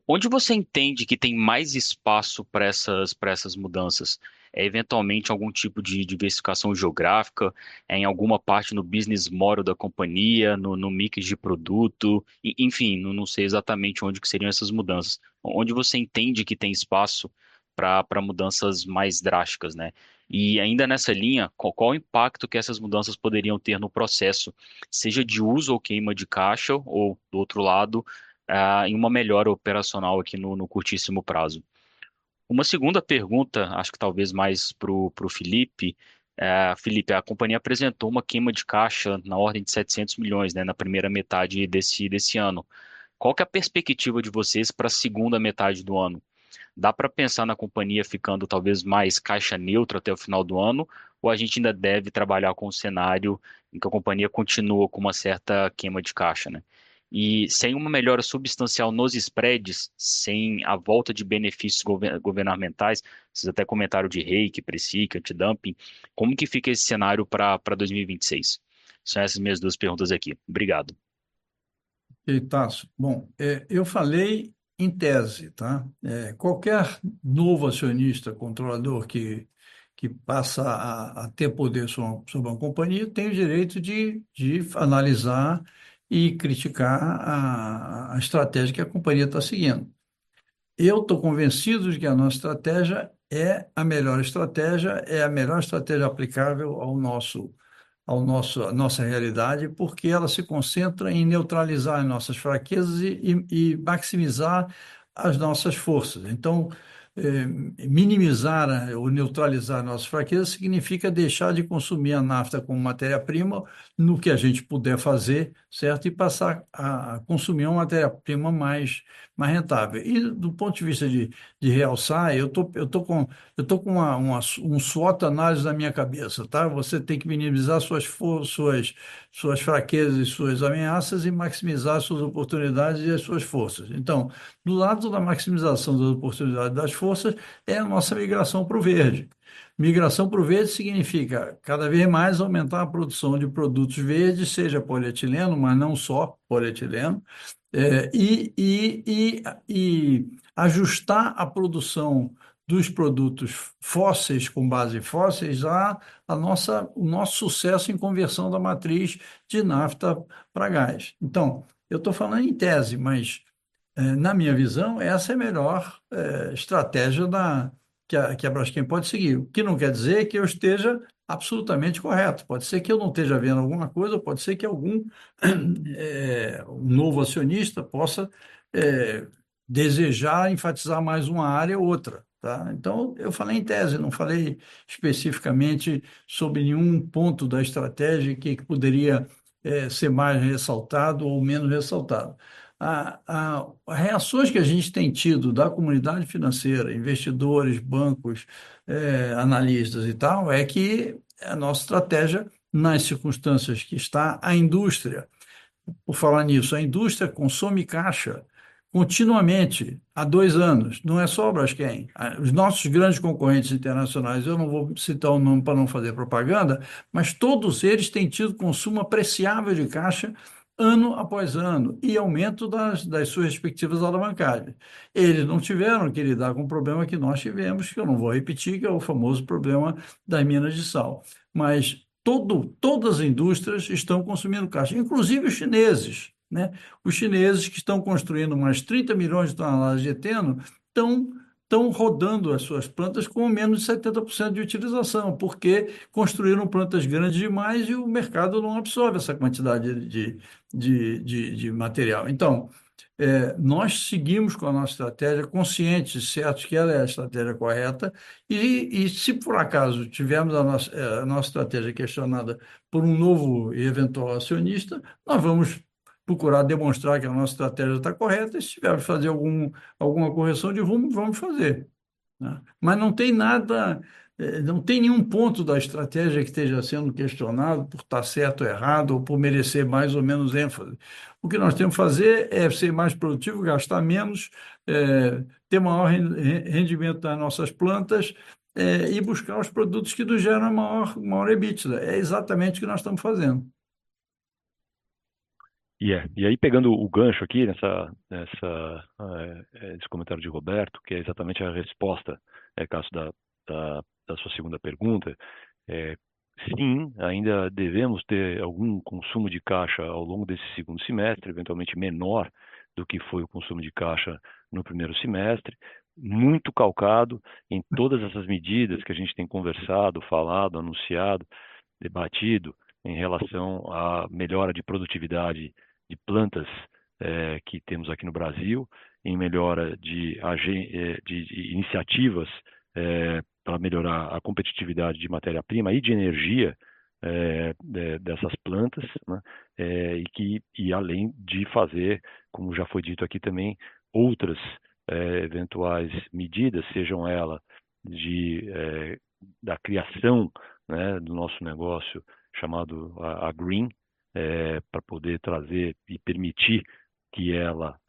onde você entende que tem mais espaço para essas mudanças? É eventualmente algum tipo de diversificação geográfica, é em alguma parte no business model da companhia, no mix de produto, enfim, não sei exatamente onde que seriam essas mudanças onde você entende que tem espaço para mudanças mais drásticas, né? E ainda nessa linha, qual o impacto que essas mudanças poderiam ter no processo, seja de uso ou queima de caixa, ou do outro lado, em uma melhora operacional aqui no curtíssimo prazo? Uma segunda pergunta, acho que talvez mais para o Felipe. Felipe, a companhia apresentou uma queima de caixa na ordem de 700 milhões, né, na primeira metade desse ano. Qual que é a perspectiva de vocês para a segunda metade do ano? Dá para pensar na companhia ficando talvez mais caixa neutra até o final do ano, ou a gente ainda deve trabalhar com um cenário em que a companhia continua com uma certa queima de caixa, né? E sem uma melhora substancial nos spreads, sem a volta de benefícios governamentais, vocês até comentaram de reiki, precic, antidumping, como que fica esse cenário para 2026? São essas minhas duas perguntas aqui. Obrigado. E, Tasso, bom, eu falei em tese, tá? Qualquer novo acionista, controlador que passa a ter poder sobre uma companhia tem o direito de analisar e criticar a estratégia que a companhia está seguindo. Eu estou convencido de que a nossa estratégia é a melhor estratégia aplicável à nossa realidade, porque ela se concentra em neutralizar as nossas fraquezas e maximizar as nossas forças. Então, minimizar ou neutralizar as nossas fraquezas significa deixar de consumir a nafta como matéria-prima no que a gente puder fazer, certo? E passar a consumir uma matéria-prima mais rentável. E do ponto de vista de realçar, eu tô com um SWOT análise na minha cabeça, tá? Você tem que minimizar suas fraquezas e suas ameaças e maximizar suas oportunidades e as suas forças. Então, do lado da maximização das oportunidades das forças, é a nossa migração para o verde. Migração para o verde significa cada vez mais aumentar a produção de produtos verdes, seja polietileno, mas não só polietileno, e ajustar a produção dos produtos fósseis, com base em fósseis, o nosso sucesso em conversão da matriz de nafta para gás. Então, eu estou falando em tese, mas Na minha visão, essa é a melhor estratégia que a Braskem pode seguir. O que não quer dizer que eu esteja absolutamente correto. Pode ser que eu não esteja vendo alguma coisa, pode ser que algum um novo acionista possa eh, desejar enfatizar mais uma área ou outra. Tá? Então, eu falei em tese, não falei especificamente sobre nenhum ponto da estratégia que poderia ser mais ressaltado ou menos ressaltado. As reações que a gente tem tido da comunidade financeira, investidores, bancos, analistas e tal, é que a nossa estratégia, nas circunstâncias que está a indústria, por falar nisso, a indústria consome caixa continuamente há 2 anos. Não é só a Braskem. Os nossos grandes concorrentes internacionais, eu não vou citar o nome para não fazer propaganda, mas todos eles têm tido consumo apreciável de caixa ano após ano e aumento das suas respectivas alavancagens. Eles não tiveram que lidar com o problema que nós tivemos, que eu não vou repetir, que é o famoso problema das minas de sal. Mas todas as indústrias estão consumindo caixa, inclusive os chineses, né? Os chineses que estão construindo mais 30 milhões de toneladas de eteno estão rodando as suas plantas com menos de 70% de utilização, porque construíram plantas grandes demais e o mercado não absorve essa quantidade de material. Então, nós seguimos com a nossa estratégia, conscientes, certos que ela é a estratégia correta, e se por acaso tivermos a nossa estratégia questionada por um novo e eventual acionista, nós vamos procurar demonstrar que a nossa estratégia está correta, e se tivermos que fazer alguma correção de rumo, vamos fazer, né? Mas não tem nada, não tem nenhum ponto da estratégia que esteja sendo questionado por estar certo ou errado, ou por merecer mais ou menos ênfase. O que nós temos que fazer é ser mais produtivo, gastar menos, ter maior rendimento das nossas plantas, e buscar os produtos que nos geram maior EBITDA. É exatamente o que nós estamos fazendo. E aí, pegando o gancho aqui nesse comentário de Roberto, que é exatamente a resposta, Cássio, da sua segunda pergunta, é, sim, ainda devemos ter algum consumo de caixa ao longo desse segundo semestre, eventualmente menor do que foi o consumo de caixa no primeiro semestre, muito calcado em todas essas medidas que a gente tem conversado, falado, anunciado, debatido em relação à melhora de produtividade de plantas que temos aqui no Brasil, em melhora de iniciativas para melhorar a competitividade de matéria-prima e de energia dessas plantas, né? E além de fazer, como já foi dito aqui também, outras eventuais medidas, sejam elas da criação, né, do nosso negócio chamado a Green, para poder trazer e permitir que ela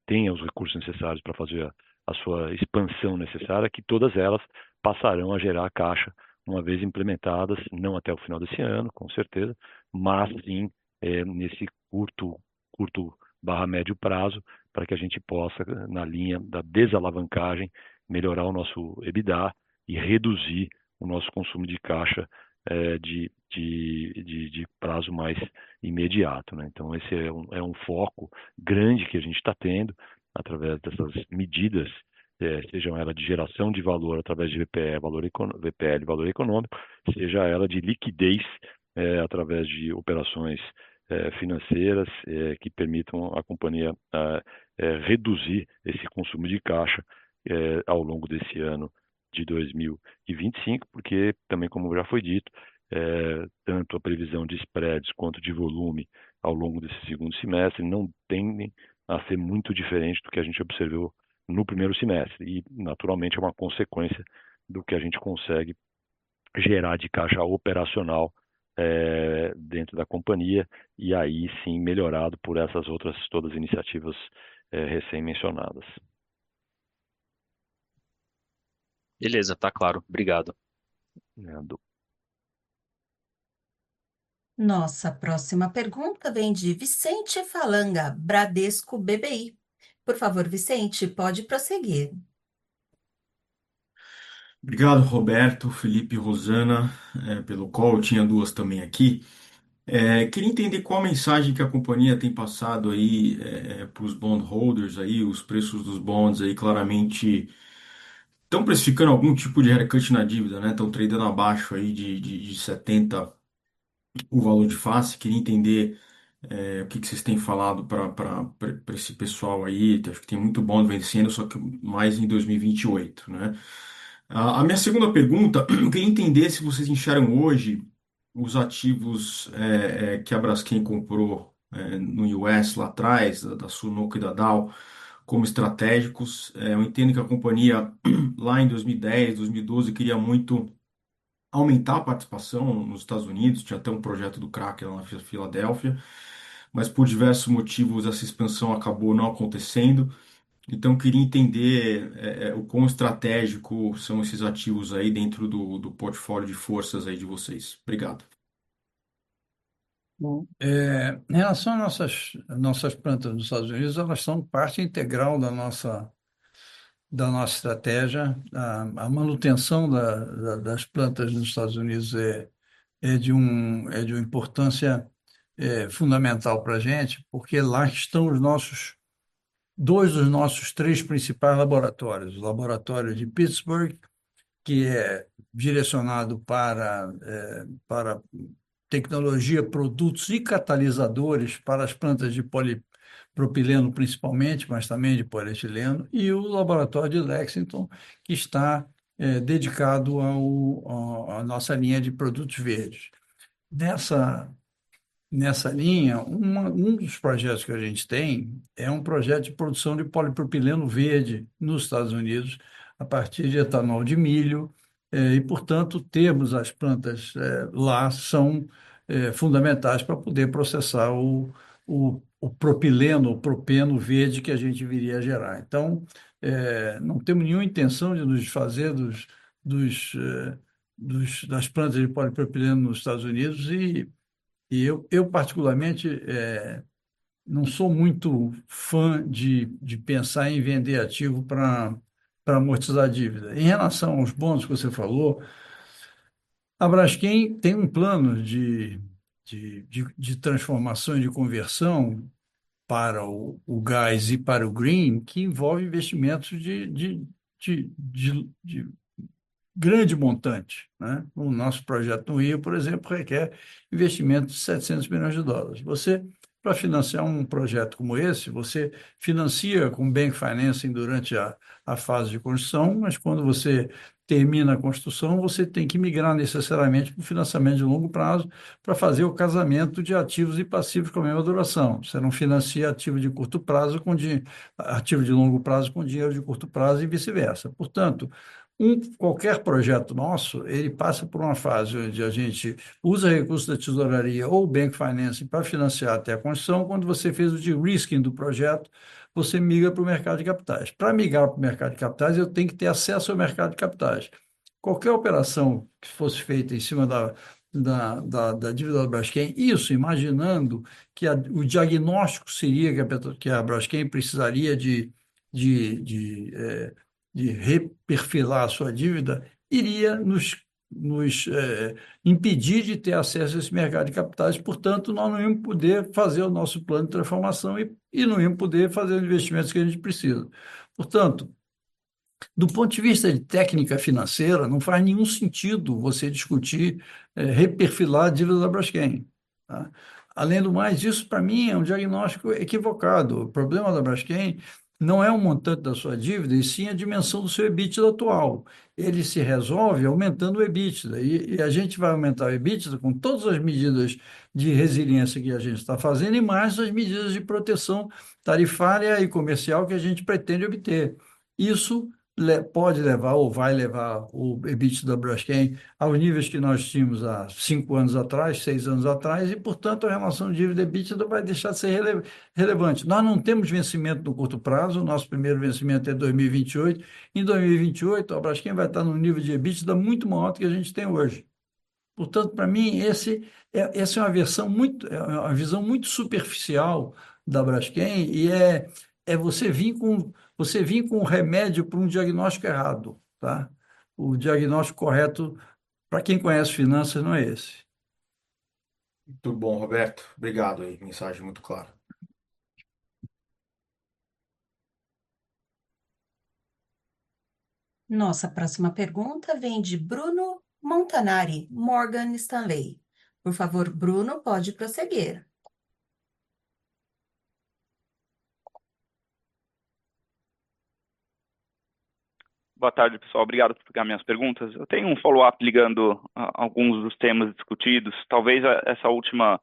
tenha os recursos necessários para fazer a sua expansão necessária, que todas elas passarão a gerar caixa uma vez implementadas, não até o final desse ano, com certeza, mas sim nesse curto barra médio prazo, para que a gente possa, na linha da desalavancagem, melhorar o nosso EBITDA e reduzir o nosso consumo de caixa de prazo mais imediato, né? Então, esse é um foco grande que a gente está tendo através dessas medidas, sejam elas de geração de valor através de VPL, valor econômico, seja ela de liquidez através de operações financeiras que permitam a companhia reduzir esse consumo de caixa ao longo desse ano de 2025, porque também, como já foi dito, tanto a previsão de spreads quanto de volume ao longo desse segundo semestre não tendem a ser muito diferente do que a gente observou no primeiro semestre. E, naturalmente, é uma consequência do que a gente consegue gerar de caixa operacional dentro da companhia, e aí sim melhorado por essas outras todas iniciativas recém-mencionadas. Beleza, tá claro. Obrigado. Nossa próxima pergunta vem de Vicente Falanga, Bradesco BBI. Por favor, Vicente, pode prosseguir. Obrigado, Roberto, Felipe e Rosana, pelo call. Eu tinha duas também aqui. Queria entender qual a mensagem que a companhia tem passado aí para os bondholders aí, os preços dos bonds aí claramente estão precificando algum tipo de haircut na dívida, né? Estão tradando abaixo aí de 70 o valor de face. Queria entender o que vocês têm falado para esse pessoal aí. Acho que tem muito bond vencendo, só que mais em 2028, né? A minha segunda pergunta, eu queria entender se vocês enxergam hoje os ativos que a Braskem comprou no US lá atrás, da Sunoco e da Dow, como estratégicos. Eu entendo que a companhia lá em 2010, 2012 queria muito aumentar a participação nos Estados Unidos, tinha até um projeto do Kraken lá na Filadélfia, mas por diversos motivos essa expansão acabou não acontecendo. Então, eu queria entender o quão estratégico são esses ativos aí dentro do portfólio de forças aí de vocês. Obrigado. Bom, em relação às nossas plantas nos Estados Unidos, elas são parte integral da nossa estratégia. A manutenção das plantas nos Estados Unidos é de uma importância fundamental para a gente, porque lá estão dois dos nossos três principais laboratórios. O laboratório de Pittsburgh, que é direcionado para tecnologia, produtos e catalisadores para as plantas de polipropileno principalmente, mas também de polietileno, e o laboratório de Lexington, que está dedicado à nossa linha de produtos verdes. Nessa linha, um dos projetos que a gente tem é um projeto de produção de polipropileno verde nos Estados Unidos, a partir de etanol de milho, e, portanto, termos as plantas lá são fundamentais para poder processar o propileno, o propeno verde que a gente viria a gerar. Então, não temos nenhuma intenção de nos desfazer dos, eh, das plantas de polipropileno nos Estados Unidos e eu particularmente, não sou muito fã de pensar em vender ativo para amortizar a dívida. Em relação aos bônus que você falou, a Braskem tem um plano de transformação e de conversão para o gás e para o green que envolve investimentos de grande montante, né? O nosso projeto no Rio, por exemplo, requer investimento de US$ 700 milhões. Para financiar um projeto como esse, você financia com bank financing durante a fase de construção, mas quando você termina a construção, você tem que migrar necessariamente para o financiamento de longo prazo para fazer o casamento de ativos e passivos com a mesma duração. Você não financia ativo de curto prazo ativo de longo prazo com dinheiro de curto prazo e vice-versa. Portanto, qualquer projeto nosso, ele passa por uma fase onde a gente usa recursos da tesouraria ou bank financing para financiar até a construção. Quando você fez o de-risking do projeto, você migra para o mercado de capitais. Para migrar para o mercado de capitais, eu tenho que ter acesso ao mercado de capitais. Qualquer operação que fosse feita em cima da dívida da Braskem, isso imaginando que o diagnóstico seria que a Braskem precisaria de reperfilar a sua dívida, iria nos impedir de ter acesso a esse mercado de capitais. Portanto, nós não íamos poder fazer o nosso plano de transformação e não íamos poder fazer os investimentos que a gente precisa. Portanto, do ponto de vista de técnica financeira, não faz nenhum sentido você discutir reperfilar a dívida da Braskem, tá? Além do mais, isso para mim é um diagnóstico equivocado. O problema da Braskem não é o montante da sua dívida, e sim a dimensão do seu EBITDA atual. Ele se resolve aumentando o EBITDA, e a gente vai aumentar o EBITDA com todas as medidas de resiliência que a gente está fazendo e mais as medidas de proteção tarifária e comercial que a gente pretende obter. Isso pode levar ou vai levar o EBITDA da Braskem aos níveis que nós tínhamos há 5 anos atrás, 6 anos atrás, e, portanto, a relação dívida-EBITDA vai deixar de ser relevante. Nós não temos vencimento no curto prazo, o nosso primeiro vencimento é 2028. Em 2028, a Braskem vai estar num nível de EBITDA muito maior do que a gente tem hoje. Portanto, para mim, essa é uma visão muito superficial da Braskem e é você vir com um remédio para um diagnóstico errado, tá? O diagnóstico correto, para quem conhece finanças, não é esse. Tudo bom, Roberto? Obrigado aí, mensagem muito clara. Nossa próxima pergunta vem de Bruno Montanari, Morgan Stanley. Por favor, Bruno, pode prosseguir. Boa tarde, pessoal. Obrigado por pegar minhas perguntas. Eu tenho um follow-up ligando a alguns dos temas discutidos. Talvez essa última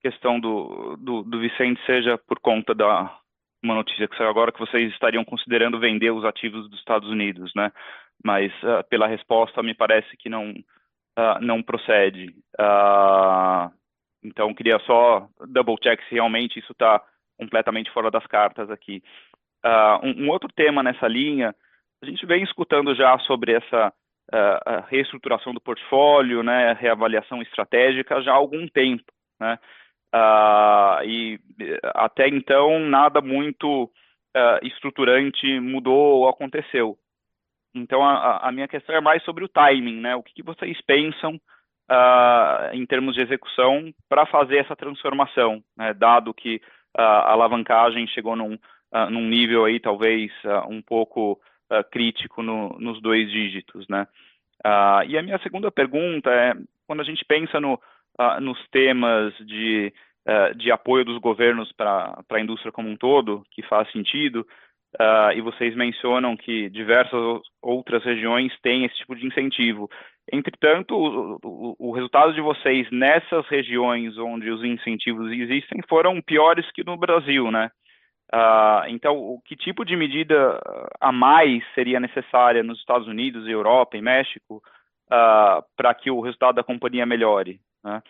questão do Vicente seja por conta da uma notícia que saiu agora que vocês estariam considerando vender os ativos dos Estados Unidos, né? Mas pela resposta me parece que não procede. Então queria só double check se realmente isso está completamente fora das cartas aqui. Um outro tema nessa linha, a gente vem escutando já sobre essa a reestruturação do portfólio, né, reavaliação estratégica já há algum tempo, né? Até então nada muito estruturante mudou ou aconteceu. Então a minha questão é mais sobre o timing, né? O que vocês pensam em termos de execução para fazer essa transformação, né? Dado que a alavancagem chegou num nível aí talvez um pouco crítico nos 2 dígitos, né? E a minha segunda pergunta é, quando a gente pensa nos temas de apoio dos governos para a indústria como um todo, que faz sentido, e vocês mencionam que diversas outras regiões têm esse tipo de incentivo. Entretanto, o resultado de vocês nessas regiões onde os incentivos existem foram piores que no Brasil, né? Então, que tipo de medida a mais seria necessária nos Estados Unidos, Europa e México para que o resultado da companhia melhore, né?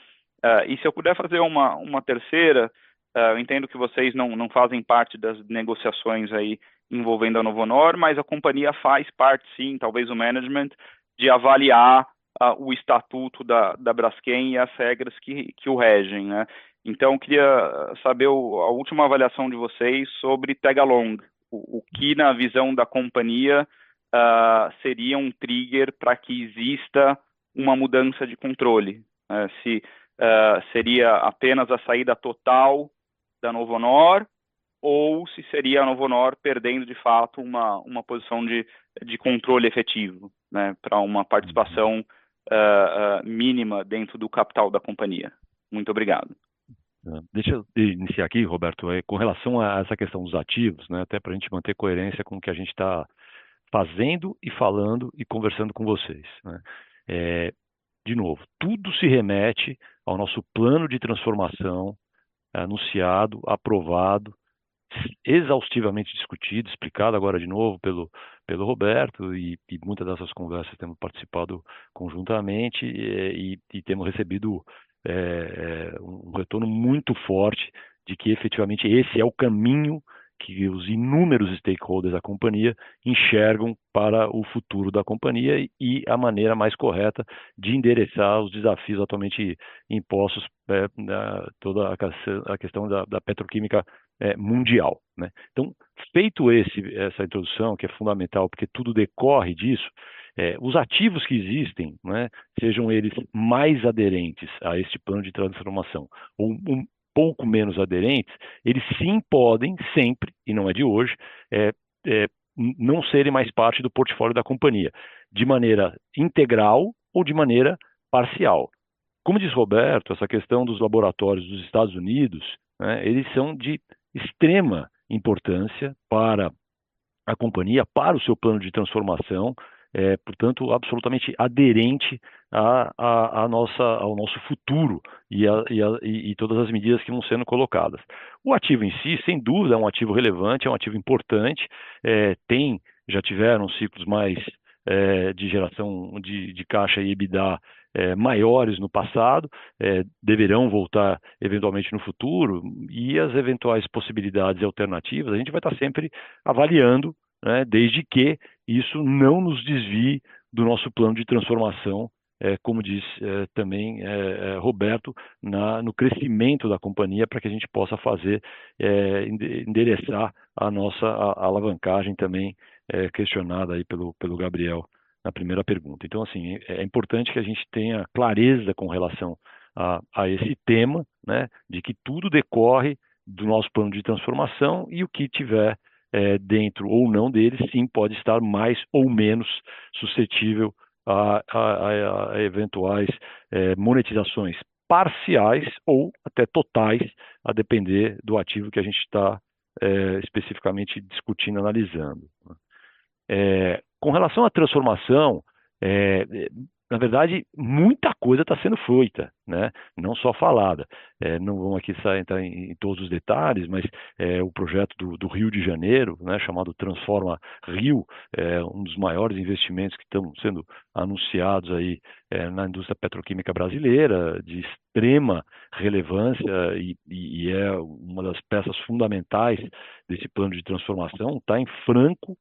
E se eu puder fazer uma terceira, eu entendo que vocês não fazem parte das negociações aí envolvendo a Novonor, mas a companhia faz parte, sim, talvez o management, de avaliar o estatuto da Braskem e as regras que o regem, né? Então, eu queria saber a última avaliação de vocês sobre tag-along, o que, na visão da companhia, seria um trigger para que exista uma mudança de controle. Se seria apenas a saída total da Novonor, ou se seria a Novonor perdendo, de fato, uma posição de controle efetivo, né, para uma participação mínima dentro do capital da companhia. Muito obrigado. Deixa eu iniciar aqui, Roberto, com relação a essa questão dos ativos, né, até para a gente manter coerência com o que a gente está fazendo e falando e conversando com vocês, né? De novo, tudo se remete ao nosso plano de transformação anunciado, aprovado, exaustivamente discutido, explicado agora de novo pelo Roberto, e muitas dessas conversas temos participado conjuntamente e temos recebido um retorno muito forte de que efetivamente esse é o caminho que os inúmeros stakeholders da companhia enxergam para o futuro da companhia e a maneira mais correta de endereçar os desafios atualmente impostos toda a questão da petroquímica mundial, né? Então, feito essa introdução, que é fundamental, porque tudo decorre disso, os ativos que existem, né, sejam eles mais aderentes a este plano de transformação ou um pouco menos aderentes, eles sim podem sempre, e não é de hoje, não serem mais parte do portfólio da companhia, de maneira integral ou de maneira parcial. Como diz Roberto, essa questão dos laboratórios dos Estados Unidos, né, eles são de extrema importância para a companhia, para o seu plano de transformação, portanto, absolutamente aderente ao nosso futuro e todas as medidas que vão sendo colocadas. O ativo em si, sem dúvida, é um ativo relevante, é um ativo importante, já tiveram ciclos mais de geração de caixa e EBITDA maiores no passado, deverão voltar eventualmente no futuro, e as eventuais possibilidades e alternativas a gente vai estar sempre avaliando, né, desde que isso não nos desvie do nosso plano de transformação, como diz também Roberto, no crescimento da companhia, para que a gente possa endereçar a nossa alavancagem também questionada aí pelo Gabriel na primeira pergunta. Então, assim, é importante que a gente tenha clareza com relação a esse tema, né, de que tudo decorre do nosso plano de transformação e o que tiver dentro ou não dele, sim, pode estar mais ou menos suscetível a eventuais monetizações parciais ou até totais, a depender do ativo que a gente está especificamente discutindo, analisando. Com relação à transformação, é, na verdade, muita coisa está sendo feita, né? Não só falada. Não vamos aqui entrar em todos os detalhes, mas o projeto do Rio de Janeiro, né, chamado Transforma Rio, é um dos maiores investimentos que estão sendo anunciados aí na indústria petroquímica brasileira, de extrema relevância e é uma das peças fundamentais desse plano de transformação, está em franco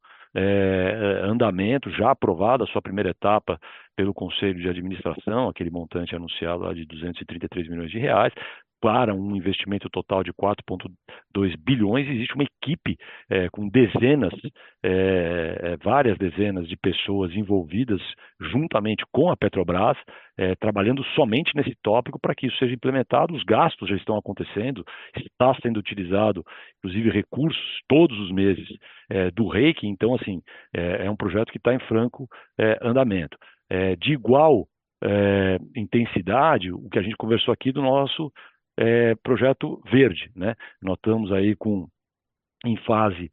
andamento, já aprovada a sua primeira etapa pelo Conselho de Administração, aquele montante anunciado lá de 233 milhões de reais, para um investimento total de 4,2 bilhões. Existe uma equipe com dezenas, várias dezenas de pessoas envolvidas juntamente com a Petrobras, trabalhando somente nesse tópico para que isso seja implementado. Os gastos já estão acontecendo, está sendo utilizado, inclusive, recursos todos os meses do REIQ. Então, assim, é um projeto que está em franco andamento. De igual intensidade, o que a gente conversou aqui do nosso projeto verde, né? Nós estamos aí em fase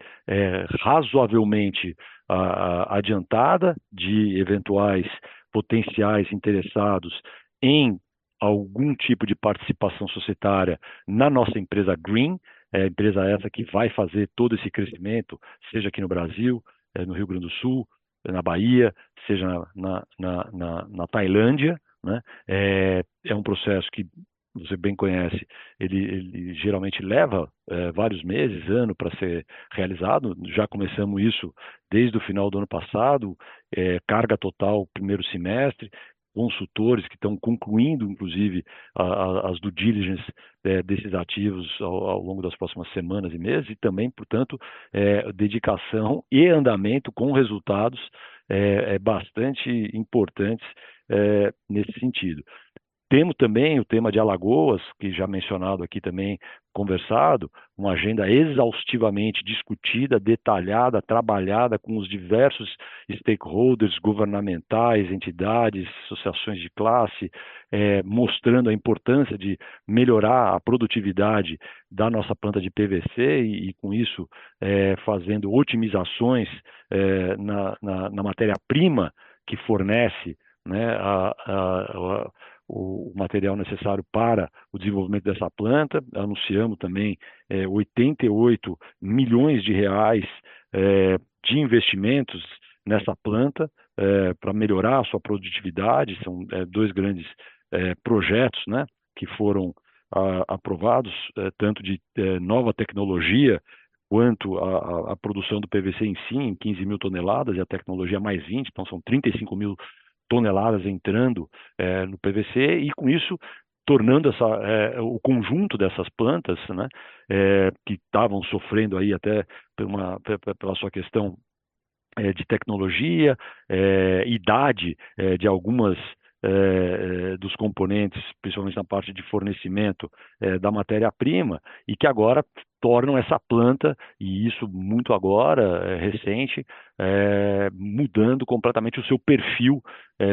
razoavelmente adiantada de eventuais potenciais interessados em algum tipo de participação societária na nossa empresa Green, empresa essa que vai fazer todo esse crescimento, seja aqui no Brasil, no Rio Grande do Sul, na Bahia, seja na Tailândia, né? É um processo que você bem conhece, ele geralmente leva vários meses, ano para ser realizado. Já começamos isso desde o final do ano passado, carga total primeiro semestre, consultores que estão concluindo, inclusive, as due diligence desses ativos ao longo das próximas semanas e meses, e também, portanto, dedicação e andamento com resultados bastante importantes nesse sentido. Temos também o tema de Alagoas, que já mencionado aqui também, conversado, uma agenda exaustivamente discutida, detalhada, trabalhada com os diversos stakeholders governamentais, entidades, associações de classe, mostrando a importância de melhorar a produtividade da nossa planta de PVC e com isso, fazendo otimizações na matéria-prima que fornece, né, o material necessário para o desenvolvimento dessa planta. Anunciamos também 88 milhões de reais de investimentos nessa planta para melhorar a sua produtividade. São dois grandes projetos, né, que foram aprovados, tanto de nova tecnologia quanto a produção do PVC em si, em 15 mil toneladas, e a tecnologia mais 20, então são 35 mil toneladas entrando no PVC, e com isso tornando o conjunto dessas plantas, né, que estavam sofrendo aí até pela sua questão de tecnologia, idade de algumas dos componentes, principalmente na parte de fornecimento da matéria-prima, e que agora tornam essa planta, e isso muito agora, recente, mudando completamente o seu perfil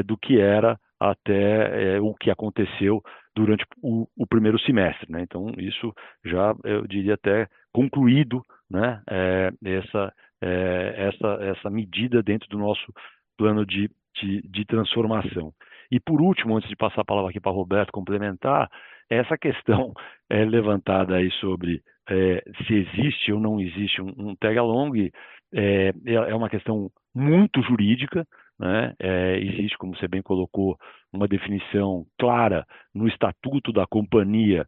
do que era até o que aconteceu durante o primeiro semestre, né? Então, isso já, eu diria até concluído, né? Essa medida dentro do nosso plano de transformação. E por último, antes de passar a palavra aqui para o Roberto complementar, essa questão levantada aí sobre se existe ou não existe um tag-along, é uma questão muito jurídica, né? Existe, como você bem colocou, uma definição clara no estatuto da companhia,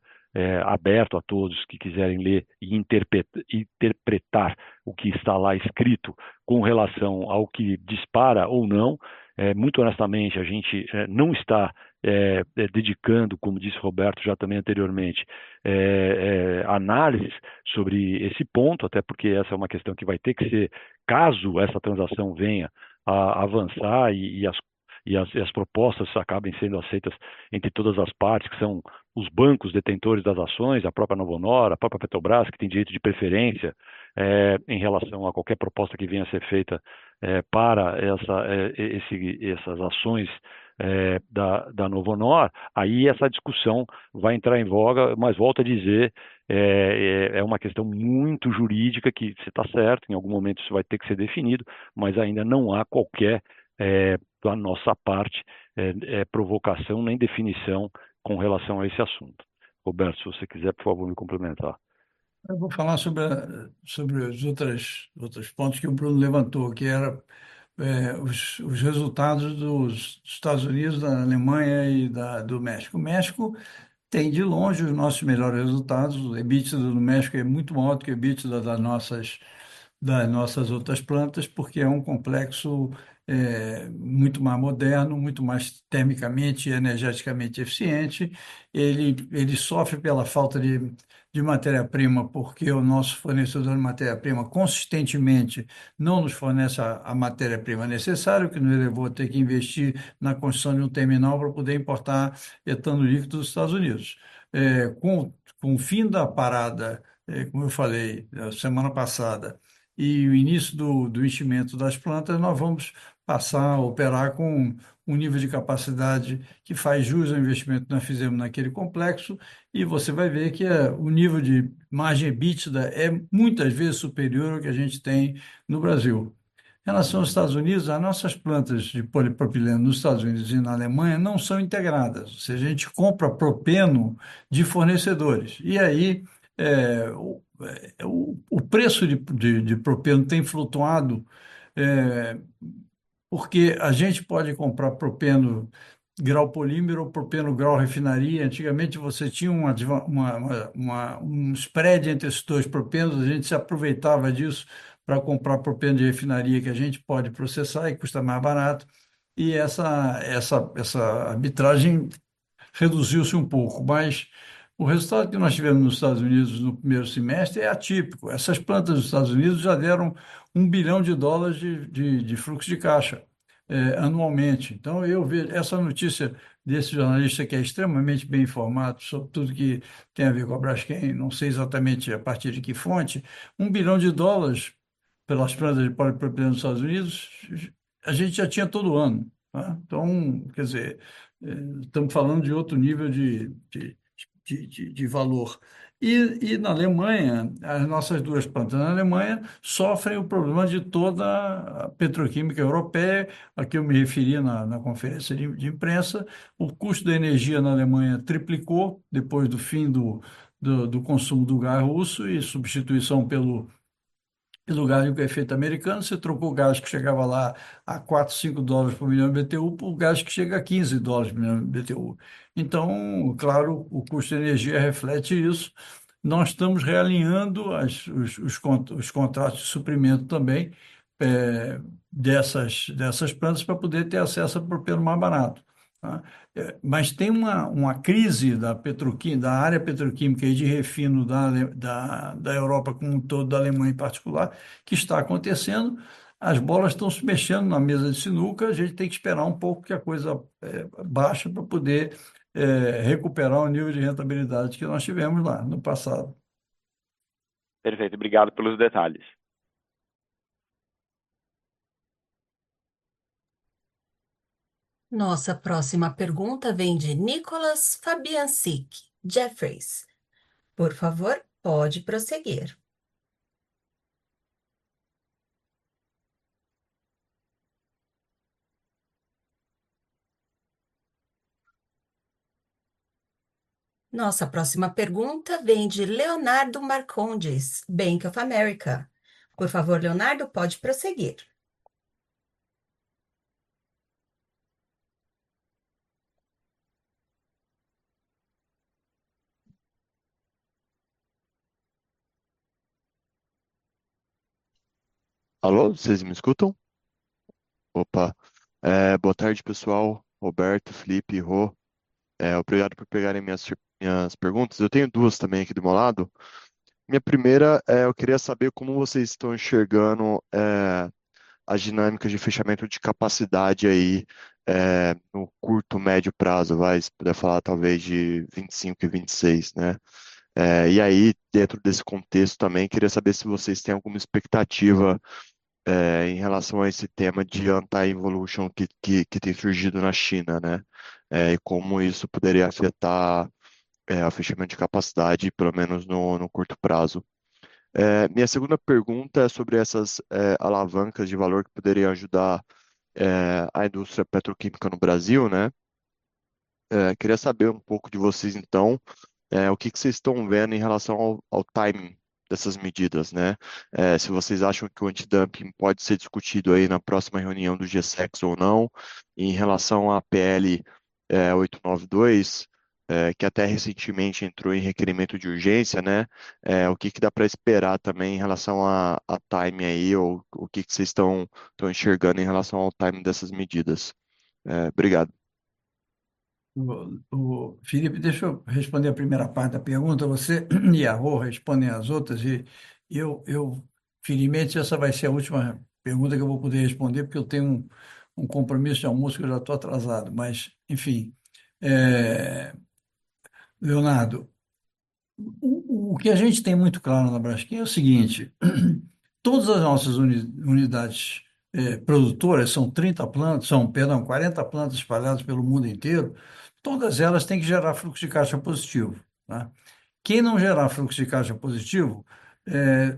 aberto a todos que quiserem ler e interpretar o que está lá escrito com relação ao que dispara ou não. Muito honestamente, a gente não está dedicando, como disse Roberto já também anteriormente, análises sobre esse ponto, até porque essa é uma questão que vai ter que ser, caso essa transação venha a avançar e e as propostas acabem sendo aceitas entre todas as partes, que são os bancos detentores das ações, a própria Novonor, a própria Petrobras, que tem direito de preferência em relação a qualquer proposta que venha a ser feita para essas ações da Novonor, aí essa discussão vai entrar em voga, mas volto a dizer, é uma questão muito jurídica que você está certo, em algum momento isso vai ter que ser definido, mas ainda não há qualquer, da nossa parte, provocação nem definição com relação a esse assunto. Roberto, se você quiser, por favor, me complementar. Eu vou falar sobre os outros pontos que o Bruno levantou, que era os resultados dos Estados Unidos, da Alemanha e do México. O México tem de longe os nossos melhores resultados. O EBITDA do México é muito maior do que o EBITDA das nossas outras plantas, porque é um complexo muito mais moderno, muito mais termicamente e energeticamente eficiente. Ele sofre pela falta de matéria-prima, porque o nosso fornecedor de matéria-prima consistentemente não nos fornece a matéria-prima necessária, o que nos levou a ter que investir na construção de um terminal para poder importar etano líquido dos Estados Unidos. Com o fim da parada, como eu falei, semana passada, e o início do enchimento das plantas, nós vamos passar a operar com um nível de capacidade que faz jus ao investimento que nós fizemos naquele complexo, e você vai ver que o nível de margem EBITDA é muitas vezes superior ao que a gente tem no Brasil. Em relação aos Estados Unidos, as nossas plantas de polipropileno nos Estados Unidos e na Alemanha não são integradas. Ou seja, a gente compra propeno de fornecedores. E aí, o preço de propeno tem flutuado, é, porque a gente pode comprar propeno grau polímero ou propeno grau refinaria. Antigamente você tinha um spread entre esses dois propenos, a gente se aproveitava disso para comprar propeno de refinaria que a gente pode processar e custa mais barato. E essa arbitragem reduziu-se um pouco, mas o resultado que nós tivemos nos Estados Unidos no primeiro semestre é atípico. Essas plantas dos Estados Unidos já deram US$ 1 bilhão de fluxo de caixa anualmente. Então, eu vejo essa notícia desse jornalista que é extremamente bem informado sobre tudo que tem a ver com a Braskem, não sei exatamente a partir de que fonte, US$ 1 bilhão pelas plantas de polipropileno dos Estados Unidos, a gente já tinha todo ano. Tá? Então, quer dizer, estamos falando de outro nível de valor. E na Alemanha, as nossas duas plantas na Alemanha sofrem o problema de toda a petroquímica europeia, a que eu me referi na conferência de imprensa. O custo da energia na Alemanha triplicou depois do fim do consumo do gás russo e substituição pelo gás com efeito americano. Você trocou o gás que chegava lá a US$ 4, US$ 5 por milhão de BTU por gás que chega a US$ 15 por milhão de BTU. Então, claro, o custo de energia reflete isso. Nós estamos realinhando os contratos de suprimento também dessas plantas para poder ter acesso a propeno mais barato. Tá? Mas tem uma crise da área petroquímica e de refino da Europa como um todo, da Alemanha em particular, que está acontecendo. As bolas estão se mexendo na mesa de sinuca, a gente tem que esperar um pouco que a coisa baixe para poder recuperar o nível de rentabilidade que nós tivemos lá no passado. Perfeito, obrigado pelos detalhes. Nossa próxima pergunta vem de Nicolas Fabiancic, Jefferies. Por favor, pode prosseguir. Nossa próxima pergunta vem de Leonardo Marcondes, Bank of America. Por favor, Leonardo, pode prosseguir. Alô, vocês me escutam? Opa. Boa tarde, pessoal. Roberto, Felipe, Rô. Obrigado por pegarem minhas perguntas. Eu tenho duas também aqui do meu lado. Minha primeira, eu queria saber como vocês estão enxergando as dinâmicas de fechamento de capacidade aí no curto, médio prazo, vai, se puder falar talvez de 25 e 26, né? E aí, dentro desse contexto também, queria saber se vocês têm alguma expectativa em relação a esse tema de anti-involution que tem surgido na China, né? E como isso poderia afetar o fechamento de capacidade, pelo menos no curto prazo. Minha segunda pergunta é sobre essas alavancas de valor que poderiam ajudar a indústria petroquímica no Brasil, né? Queria saber um pouco de vocês, então, o que vocês estão vendo em relação ao timing dessas medidas, né? Se vocês acham que o antidumping pode ser discutido aí na próxima reunião do GSEX ou não, em relação à PL 892, que até recentemente entrou em requerimento de urgência, né? O que dá para esperar também em relação a timing aí, ou o que vocês estão enxergando em relação ao timing dessas medidas? Obrigado. Felipe, deixa eu responder a primeira parte da pergunta. Você e a Rô respondem as outras, e felizmente, essa vai ser a última pergunta que eu vou poder responder, porque eu tenho um compromisso de almoço que eu já estou atrasado. Mas, enfim, é, Leonardo, o que a gente tem muito claro na Braskem é o seguinte: todas as nossas unidades produtoras, são 30 plantas, perdão, 40 plantas espalhadas pelo mundo inteiro, todas elas têm que gerar fluxo de caixa positivo, tá? Quem não gerar fluxo de caixa positivo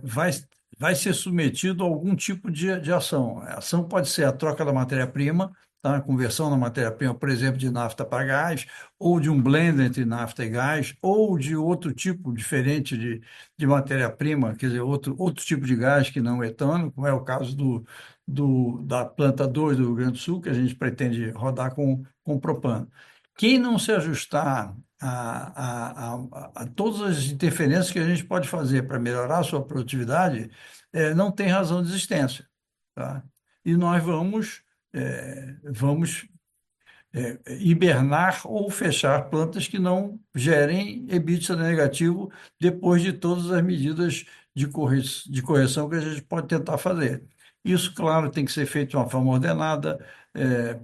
vai ser submetido a algum tipo de ação. A ação pode ser a troca da matéria-prima, tá? A conversão da matéria-prima, por exemplo, de nafta para gás, ou de um blend entre nafta e gás, ou de outro tipo diferente de matéria-prima, quer dizer, outro tipo de gás que não etano, como é o caso da planta 2 do Rio Grande do Sul, que a gente pretende rodar com propano. Quem não se ajustar a todas as interferências que a gente pode fazer para melhorar a sua produtividade, não tem razão de existência, tá? E nós vamos hibernar ou fechar plantas que não gerem EBITDA negativo depois de todas as medidas de correção que a gente pode tentar fazer. Isso, claro, tem que ser feito de uma forma ordenada, é,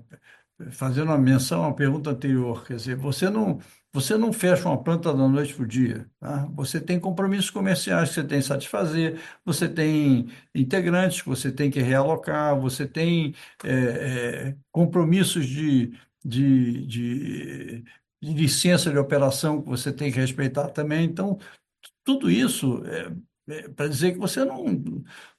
fazendo uma menção à pergunta anterior, quer dizer, você não fecha uma planta da noite para o dia, tá? Você tem compromissos comerciais que você tem que satisfazer, você tem integrantes que você tem que realocar, você tem compromissos de, de, de licença de operação que você tem que respeitar também. Então, tudo isso para dizer que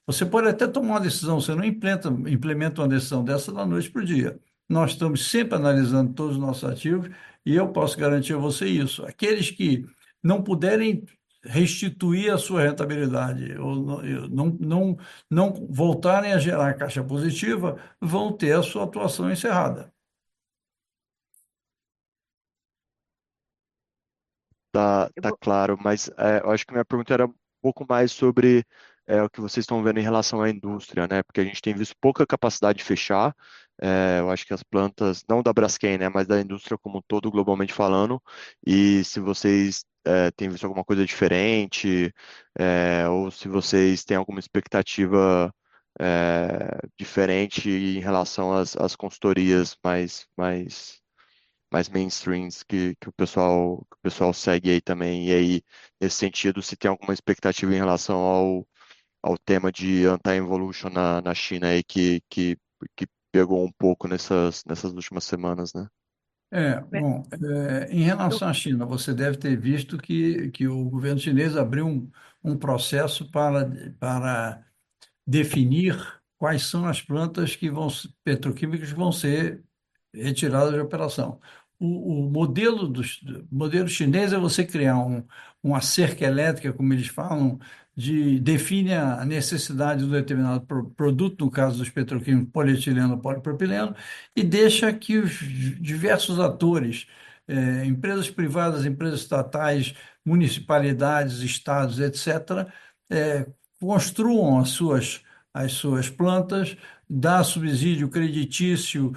você pode até tomar uma decisão, você não implementa uma decisão dessa da noite para o dia. Nós estamos sempre analisando todos os nossos ativos e eu posso garantir a você isso. Aqueles que não puderem restituir a sua rentabilidade ou não voltarem a gerar caixa positiva, vão ter a sua atuação encerrada. Tá claro, mas eu acho que minha pergunta era um pouco mais sobre o que vocês estão vendo em relação à indústria, né? Porque a gente tem visto pouca capacidade de fechar. Eu acho que as plantas, não da Braskem, né, mas da indústria como um todo, globalmente falando, e se vocês têm visto alguma coisa diferente, ou se vocês têm alguma expectativa diferente em relação às consultorias mais mainstreams que o pessoal segue aí também. E aí, nesse sentido, se tem alguma expectativa em relação ao tema de anti-involution na China aí que pegou um pouco nessas últimas semanas, né? Bom, em relação à China, você deve ter visto que o governo chinês abriu um processo para definir quais são as plantas petroquímicas que vão ser retirada de operação. O modelo chinês é você criar uma cerca elétrica, como eles falam, define a necessidade de um determinado produto, no caso dos petroquímicos, polietileno, polipropileno, e deixa que os diversos atores, empresas privadas, empresas estatais, municipalidades, estados, etc., construam as suas plantas, dá subsídio creditício,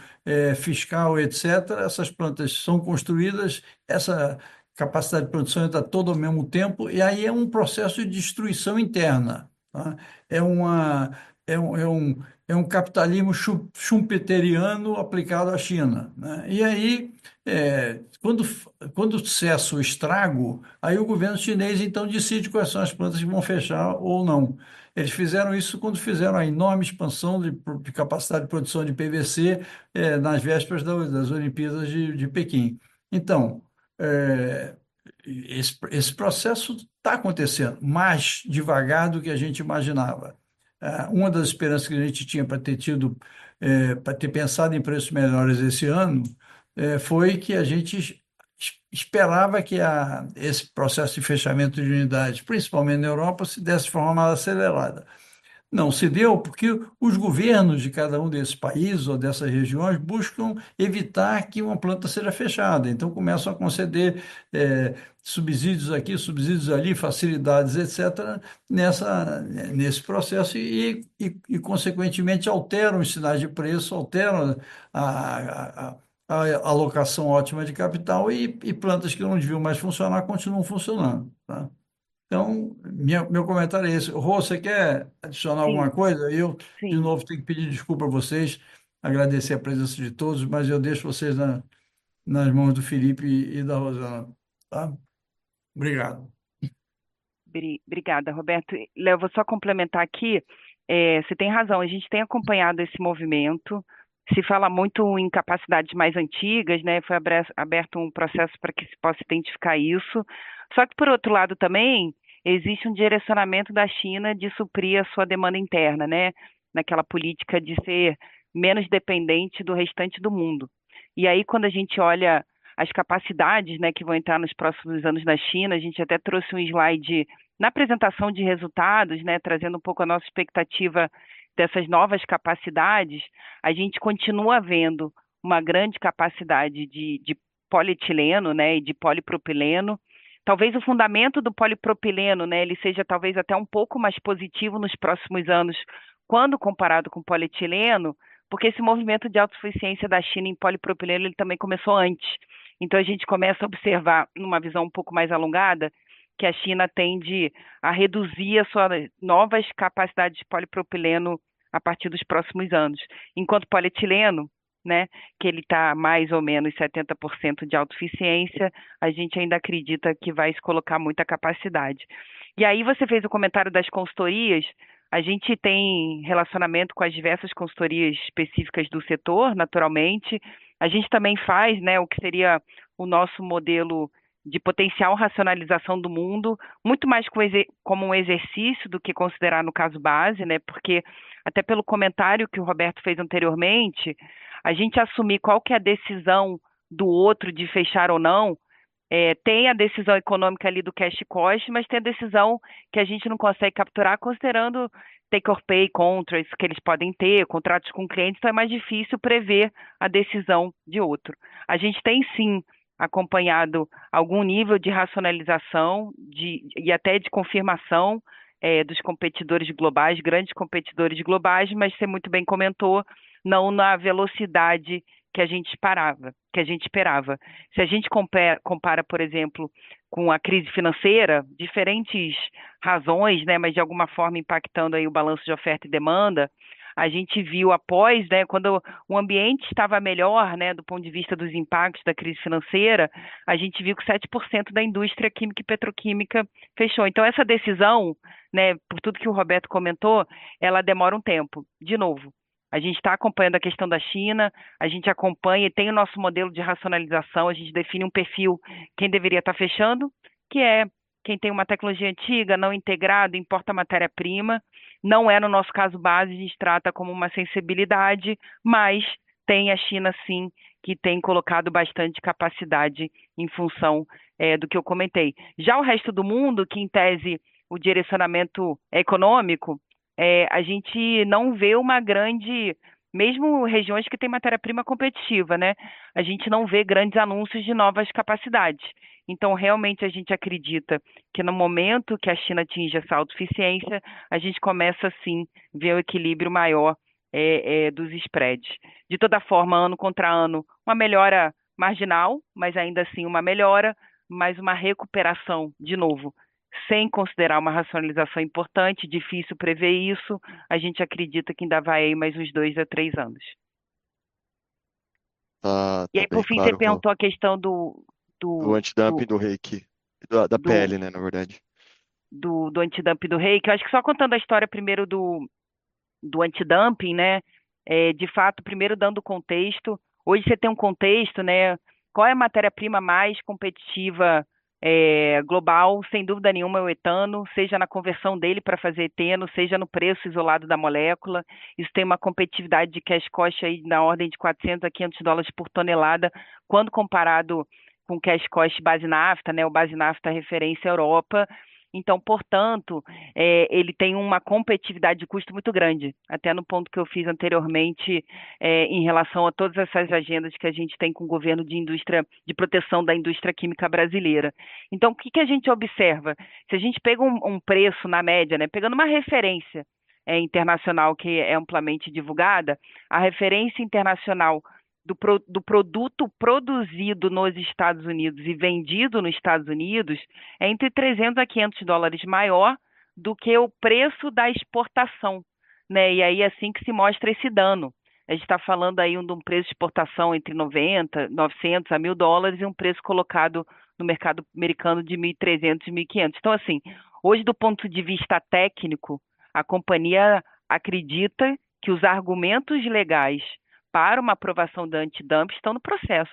fiscal, etc. Essas plantas são construídas, essa capacidade de produção entra todo ao mesmo tempo, e aí é um processo de destruição interna, tá? É uma, é um capitalismo schumpeteriano aplicado à China, né? E aí, quando cessa o estrago, aí o governo chinês então decide quais são as plantas que vão fechar ou não. Eles fizeram isso quando fizeram a enorme expansão de capacidade de produção de PVC, nas vésperas das Olimpíadas de Pequim. Então, eh, esse processo está acontecendo mais devagar do que a gente imaginava. Uma das esperanças que a gente tinha para ter tido, para ter pensado em preços melhores esse ano, foi que a gente esperava que esse processo de fechamento de unidades, principalmente na Europa, se desse de forma mais acelerada. Não se deu porque os governos de cada um desses países ou dessas regiões buscam evitar que uma planta seja fechada. Então, começam a conceder subsídios aqui, subsídios ali, facilidades, etc., nesse processo consequentemente, alteram os sinais de preço, alteram a alocação ótima de capital e plantas que não deviam mais funcionar continuam funcionando, tá? Então, meu comentário é esse. Rô, você quer adicionar alguma Sim, coisa? Eu, de sim. novo, tenho que pedir desculpa a vocês, agradecer a presença de todos, mas eu deixo vocês nas mãos do Felipe e da Rosana, tá? Obrigado. Obrigada, Roberto. Léo, vou só complementar aqui. Você tem razão, a gente tem acompanhado esse movimento. Se fala muito em capacidades mais antigas, né? Foi aberto um processo para que se possa identificar isso. Só que, por outro lado, também existe um direcionamento da China de suprir a sua demanda interna, né? Naquela política de ser menos dependente do restante do mundo. E aí, quando a gente olha as capacidades, né, que vão entrar nos próximos anos na China, a gente até trouxe um slide na apresentação de resultados, né, trazendo um pouco a nossa expectativa dessas novas capacidades. A gente continua vendo uma grande capacidade de polietileno, né, e de polipropileno. Talvez o fundamento do polipropileno, né, ele seja talvez até um pouco mais positivo nos próximos anos, quando comparado com polietileno, porque esse movimento de autossuficiência da China em polipropileno ele também começou antes. Então a gente começa a observar, numa visão um pouco mais alongada, que a China tende a reduzir as suas novas capacidades de polipropileno a partir dos próximos anos. Enquanto polietileno, né, que ele está mais ou menos 70% de autossuficiência, a gente ainda acredita que vai se colocar muita capacidade. E aí você fez o comentário das consultorias, a gente tem relacionamento com as diversas consultorias específicas do setor, naturalmente. A gente também faz, né, o que seria o nosso modelo de potencial racionalização do mundo, muito mais como um exercício do que considerar no caso base, né? Porque até pelo comentário que o Roberto fez anteriormente, a gente assumir qual que é a decisão do outro de fechar ou não, tem a decisão econômica ali do cash cost, mas tem a decisão que a gente não consegue capturar considerando take or pay contracts que eles podem ter, contratos com clientes, então é mais difícil prever a decisão de outro. A gente tem sim acompanhado algum nível de racionalização e até de confirmação dos competidores globais, grandes competidores globais, mas você muito bem comentou, não na velocidade que a gente esperava. Se a gente compara, por exemplo, com a crise financeira, diferentes razões, né, mas de alguma forma impactando aí o balanço de oferta e demanda, a gente viu após, né, quando o ambiente estava melhor, né, do ponto de vista dos impactos da crise financeira, a gente viu que 7% da indústria química e petroquímica fechou. Então, essa decisão, né, por tudo que o Roberto comentou, ela demora um tempo. De novo, a gente está acompanhando a questão da China, a gente acompanha e tem o nosso modelo de racionalização, a gente define um perfil, quem deveria estar fechando, que é quem tem uma tecnologia antiga, não integrada, importa matéria-prima. Não é no nosso caso base, a gente trata como uma sensibilidade, mas tem a China sim, que tem colocado bastante capacidade em função do que eu comentei. Já o resto do mundo, que em tese o direcionamento é econômico, a gente não vê uma grande, mesmo regiões que têm matéria-prima competitiva, né? A gente não vê grandes anúncios de novas capacidades. Então, realmente, a gente acredita que no momento que a China atinge essa autossuficiência, a gente começa, sim, a ver o equilíbrio maior dos spreads. De toda forma, ano contra ano, uma melhora marginal, mas ainda assim uma melhora, mas uma recuperação, de novo, sem considerar uma racionalização importante, difícil prever isso, a gente acredita que ainda vai aí mais uns 2 a 3 anos. Tá, E tá aí, por bem fim, você claro, Rô. perguntou a questão Do do, antidumping do, do reiki, da do, PL, né, na verdade. do antidumping do rei, que eu acho que só contando a história primeiro do antidumping, né? De fato, primeiro dando contexto. Hoje você tem um contexto, né? Qual é a matéria-prima mais competitiva global? Sem dúvida nenhuma é o etano, seja na conversão dele para fazer eteno, seja no preço isolado da molécula. Isso tem uma competitividade de cash cost aí na ordem de 400 a 500 dólares por tonelada, quando comparado com cash cost base nafta, né? O base nafta referência à Europa. Então, portanto, ele tem uma competitividade de custo muito grande, até no ponto que eu fiz anteriormente, em relação a todas essas agendas que a gente tem com o governo de indústria, de proteção da indústria química brasileira. Então, o que que a gente observa? Se a gente pega um preço na média, né, pegando uma referência internacional que é amplamente divulgada, a referência internacional do produto produzido nos Estados Unidos e vendido nos Estados Unidos é entre 300 a 500 dólares maior do que o preço da exportação, né? E aí é assim que se mostra esse dano. A gente está falando aí de um preço de exportação entre 90, 900 a 1.000 dólares e um preço colocado no mercado americano de 1.300 e 1.500. Então, assim, hoje, do ponto de vista técnico, a companhia acredita que os argumentos legais para uma aprovação da antidumping estão no processo,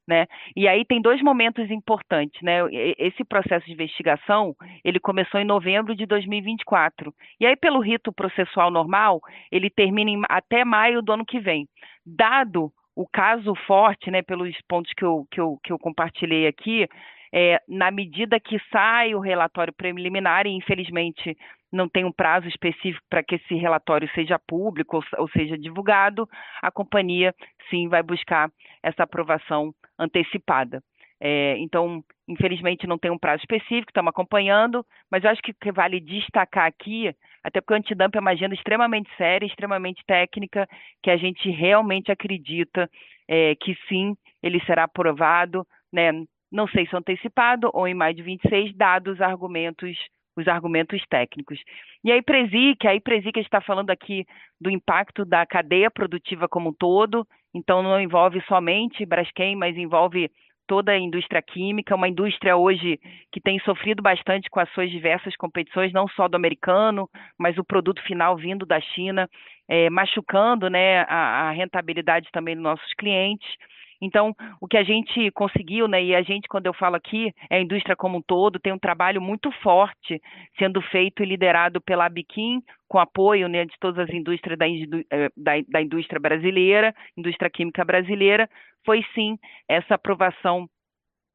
né? E aí tem 2 momentos importantes, né? Esse processo de investigação, ele começou em novembro de 2024. E aí, pelo rito processual normal, ele termina até maio do ano que vem. Dado o caso forte, né, pelos pontos que eu compartilhei aqui, na medida que sai o relatório preliminar, e infelizmente não tem um prazo específico para que esse relatório seja público ou seja divulgado, a companhia sim vai buscar essa aprovação antecipada. Então, infelizmente, não tem um prazo específico, estamos acompanhando, mas eu acho que vale destacar aqui, até porque o antidumping é uma agenda extremamente séria, extremamente técnica, que a gente realmente acredita que sim, ele será aprovado, né? Não sei se antecipado ou em maio de 26, dados os argumentos técnicos. E a Ipresic, a gente está falando aqui do impacto da cadeia produtiva como um todo, então não envolve somente Braskem, mas envolve toda a indústria química, uma indústria hoje que tem sofrido bastante com as suas diversas competições, não só do americano, mas o produto final vindo da China, machucando, né, a rentabilidade também dos nossos clientes. Então, o que a gente conseguiu, né, e a gente, quando eu falo aqui, é a indústria como um todo, tem um trabalho muito forte sendo feito e liderado pela Abiquim, com apoio, né, de todas as indústrias da indústria brasileira, indústria química brasileira, foi sim essa aprovação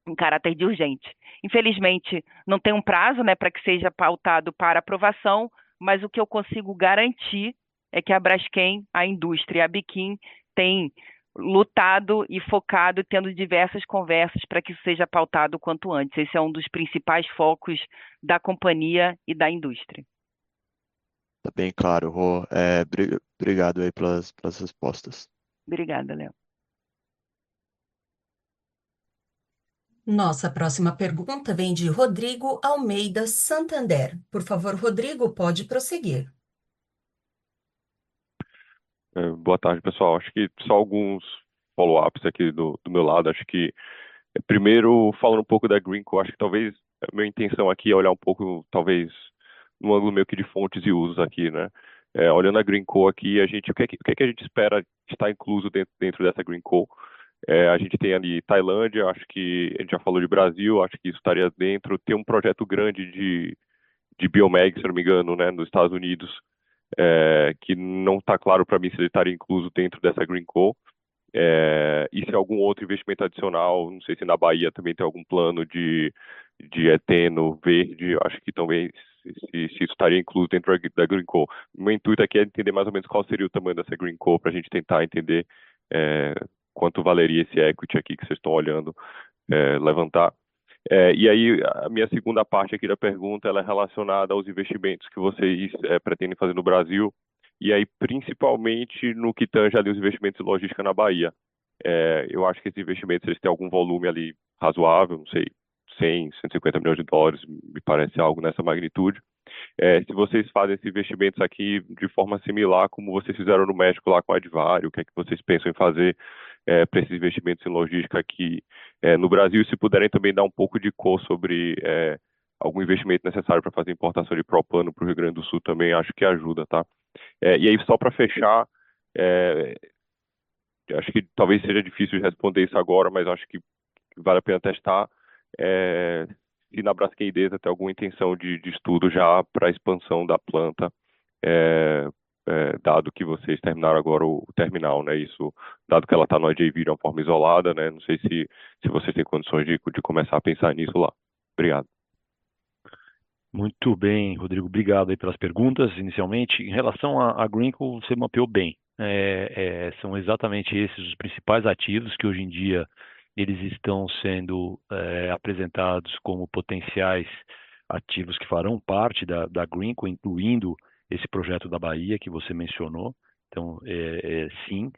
em caráter de urgente. Infelizmente, não tem um prazo, né, para que seja pautado para aprovação, mas o que eu consigo garantir é que a Braskem, a indústria e a Biquim têm lutado e focado, tendo diversas conversas para que isso seja pautado o quanto antes. Esse é um dos principais focos da companhia e da indústria. Tá bem claro, Rô. Obrigado aí pelas respostas. Obrigada, Léo. Nossa próxima pergunta vem de Rodrigo Almeida Santander. Por favor, Rodrigo, pode prosseguir. Boa tarde, pessoal. Acho que só alguns follow-ups aqui do meu lado. Acho que, primeiro, falando um pouco da Greenco, acho que talvez a minha intenção aqui é olhar um pouco, talvez, no ângulo meio que de fontes e usos aqui, né? Olhando a Greenco aqui, o que é que a gente espera estar incluso dentro dessa Greenco? A gente tem ali Tailândia, acho que a gente já falou de Brasil, acho que isso estaria dentro. Tem um projeto grande de Biomeg, se não me engano, né, nos Estados Unidos, que não está claro para mim se ele estaria incluso dentro dessa Green Co. E se algum outro investimento adicional, não sei se na Bahia também tem algum plano de eteno verde, acho que também se isso estaria incluso dentro da Green Co. O meu intuito aqui é entender mais ou menos qual seria o tamanho dessa Green Co. para a gente tentar entender quanto valeria esse equity aqui que vocês estão olhando levantar. E aí, a minha segunda parte aqui da pergunta, ela é relacionada aos investimentos que vocês pretendem fazer no Brasil, e aí principalmente no que tange ali os investimentos em logística na Bahia. Eu acho que esses investimentos eles têm algum volume ali razoável, não sei 100, 150 milhões de dólares, me parece algo nessa magnitude. Se vocês fazem esses investimentos aqui de forma similar como vocês fizeram no México lá com a Advário, o que é que vocês pensam em fazer para esses investimentos em logística aqui no Brasil? Se puderem também dar um pouco de cor sobre algum investimento necessário para fazer importação de propano para o Rio Grande do Sul também, acho que ajuda, tá? E aí, só para fechar, acho que talvez seja difícil de responder isso agora, mas acho que vale a pena testar se na Braskem Idesa tem alguma intenção de estudo já para a expansão da planta, dado que vocês terminaram agora o terminal, né? Isso, dado que ela está no JV de uma forma isolada, né? Não sei se vocês têm condições de começar a pensar nisso lá. Obrigado. Muito bem, Rodrigo. Obrigado aí pelas perguntas. Inicialmente, em relação à Greenko, você mapeou bem. São exatamente esses os principais ativos que hoje em dia eles estão sendo apresentados como potenciais ativos que farão parte da Greenko, incluindo esse projeto da Bahia que você mencionou. Então, sim.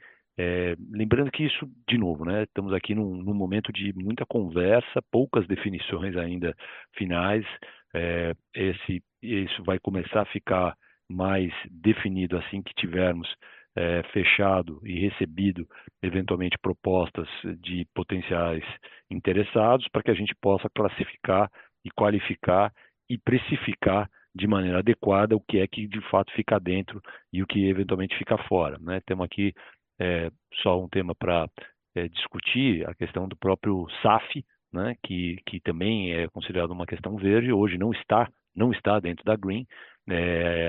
Lembrando que isso, de novo, né, estamos aqui num momento de muita conversa, poucas definições ainda finais. Isso vai começar a ficar mais definido assim que tivermos fechado e recebido eventualmente propostas de potenciais interessados, para que a gente possa classificar e qualificar e precificar de maneira adequada o que é que de fato fica dentro e o que eventualmente fica fora, né? Temos aqui só um tema para discutir, a questão do próprio SAF, né, que também é considerado uma questão verde, hoje não está dentro da Green,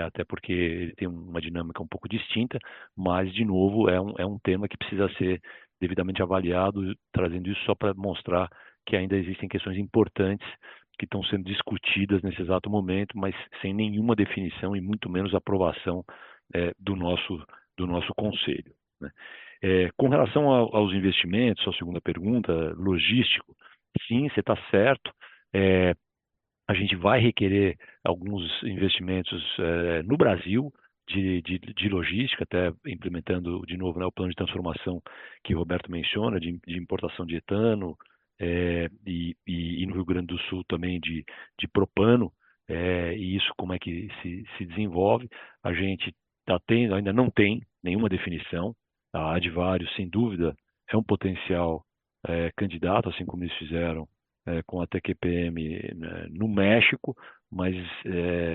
até porque ele tem uma dinâmica um pouco distinta, mas, de novo, é um tema que precisa ser devidamente avaliado, trazendo isso só para mostrar que ainda existem questões importantes que estão sendo discutidas nesse exato momento, mas sem nenhuma definição e muito menos aprovação do nosso conselho, né? Com relação aos investimentos, a segunda pergunta, logístico, sim, você está certo. A gente vai requerer alguns investimentos no Brasil de logística, até implementando de novo, né, o plano de transformação que o Roberto menciona, de importação de etano, e no Rio Grande do Sul também de propano, e isso como é que se desenvolve. A gente ainda não tem nenhuma definição. A Advário, sem dúvida, é um potencial candidato, assim como eles fizeram com a TQPM, né, no México, mas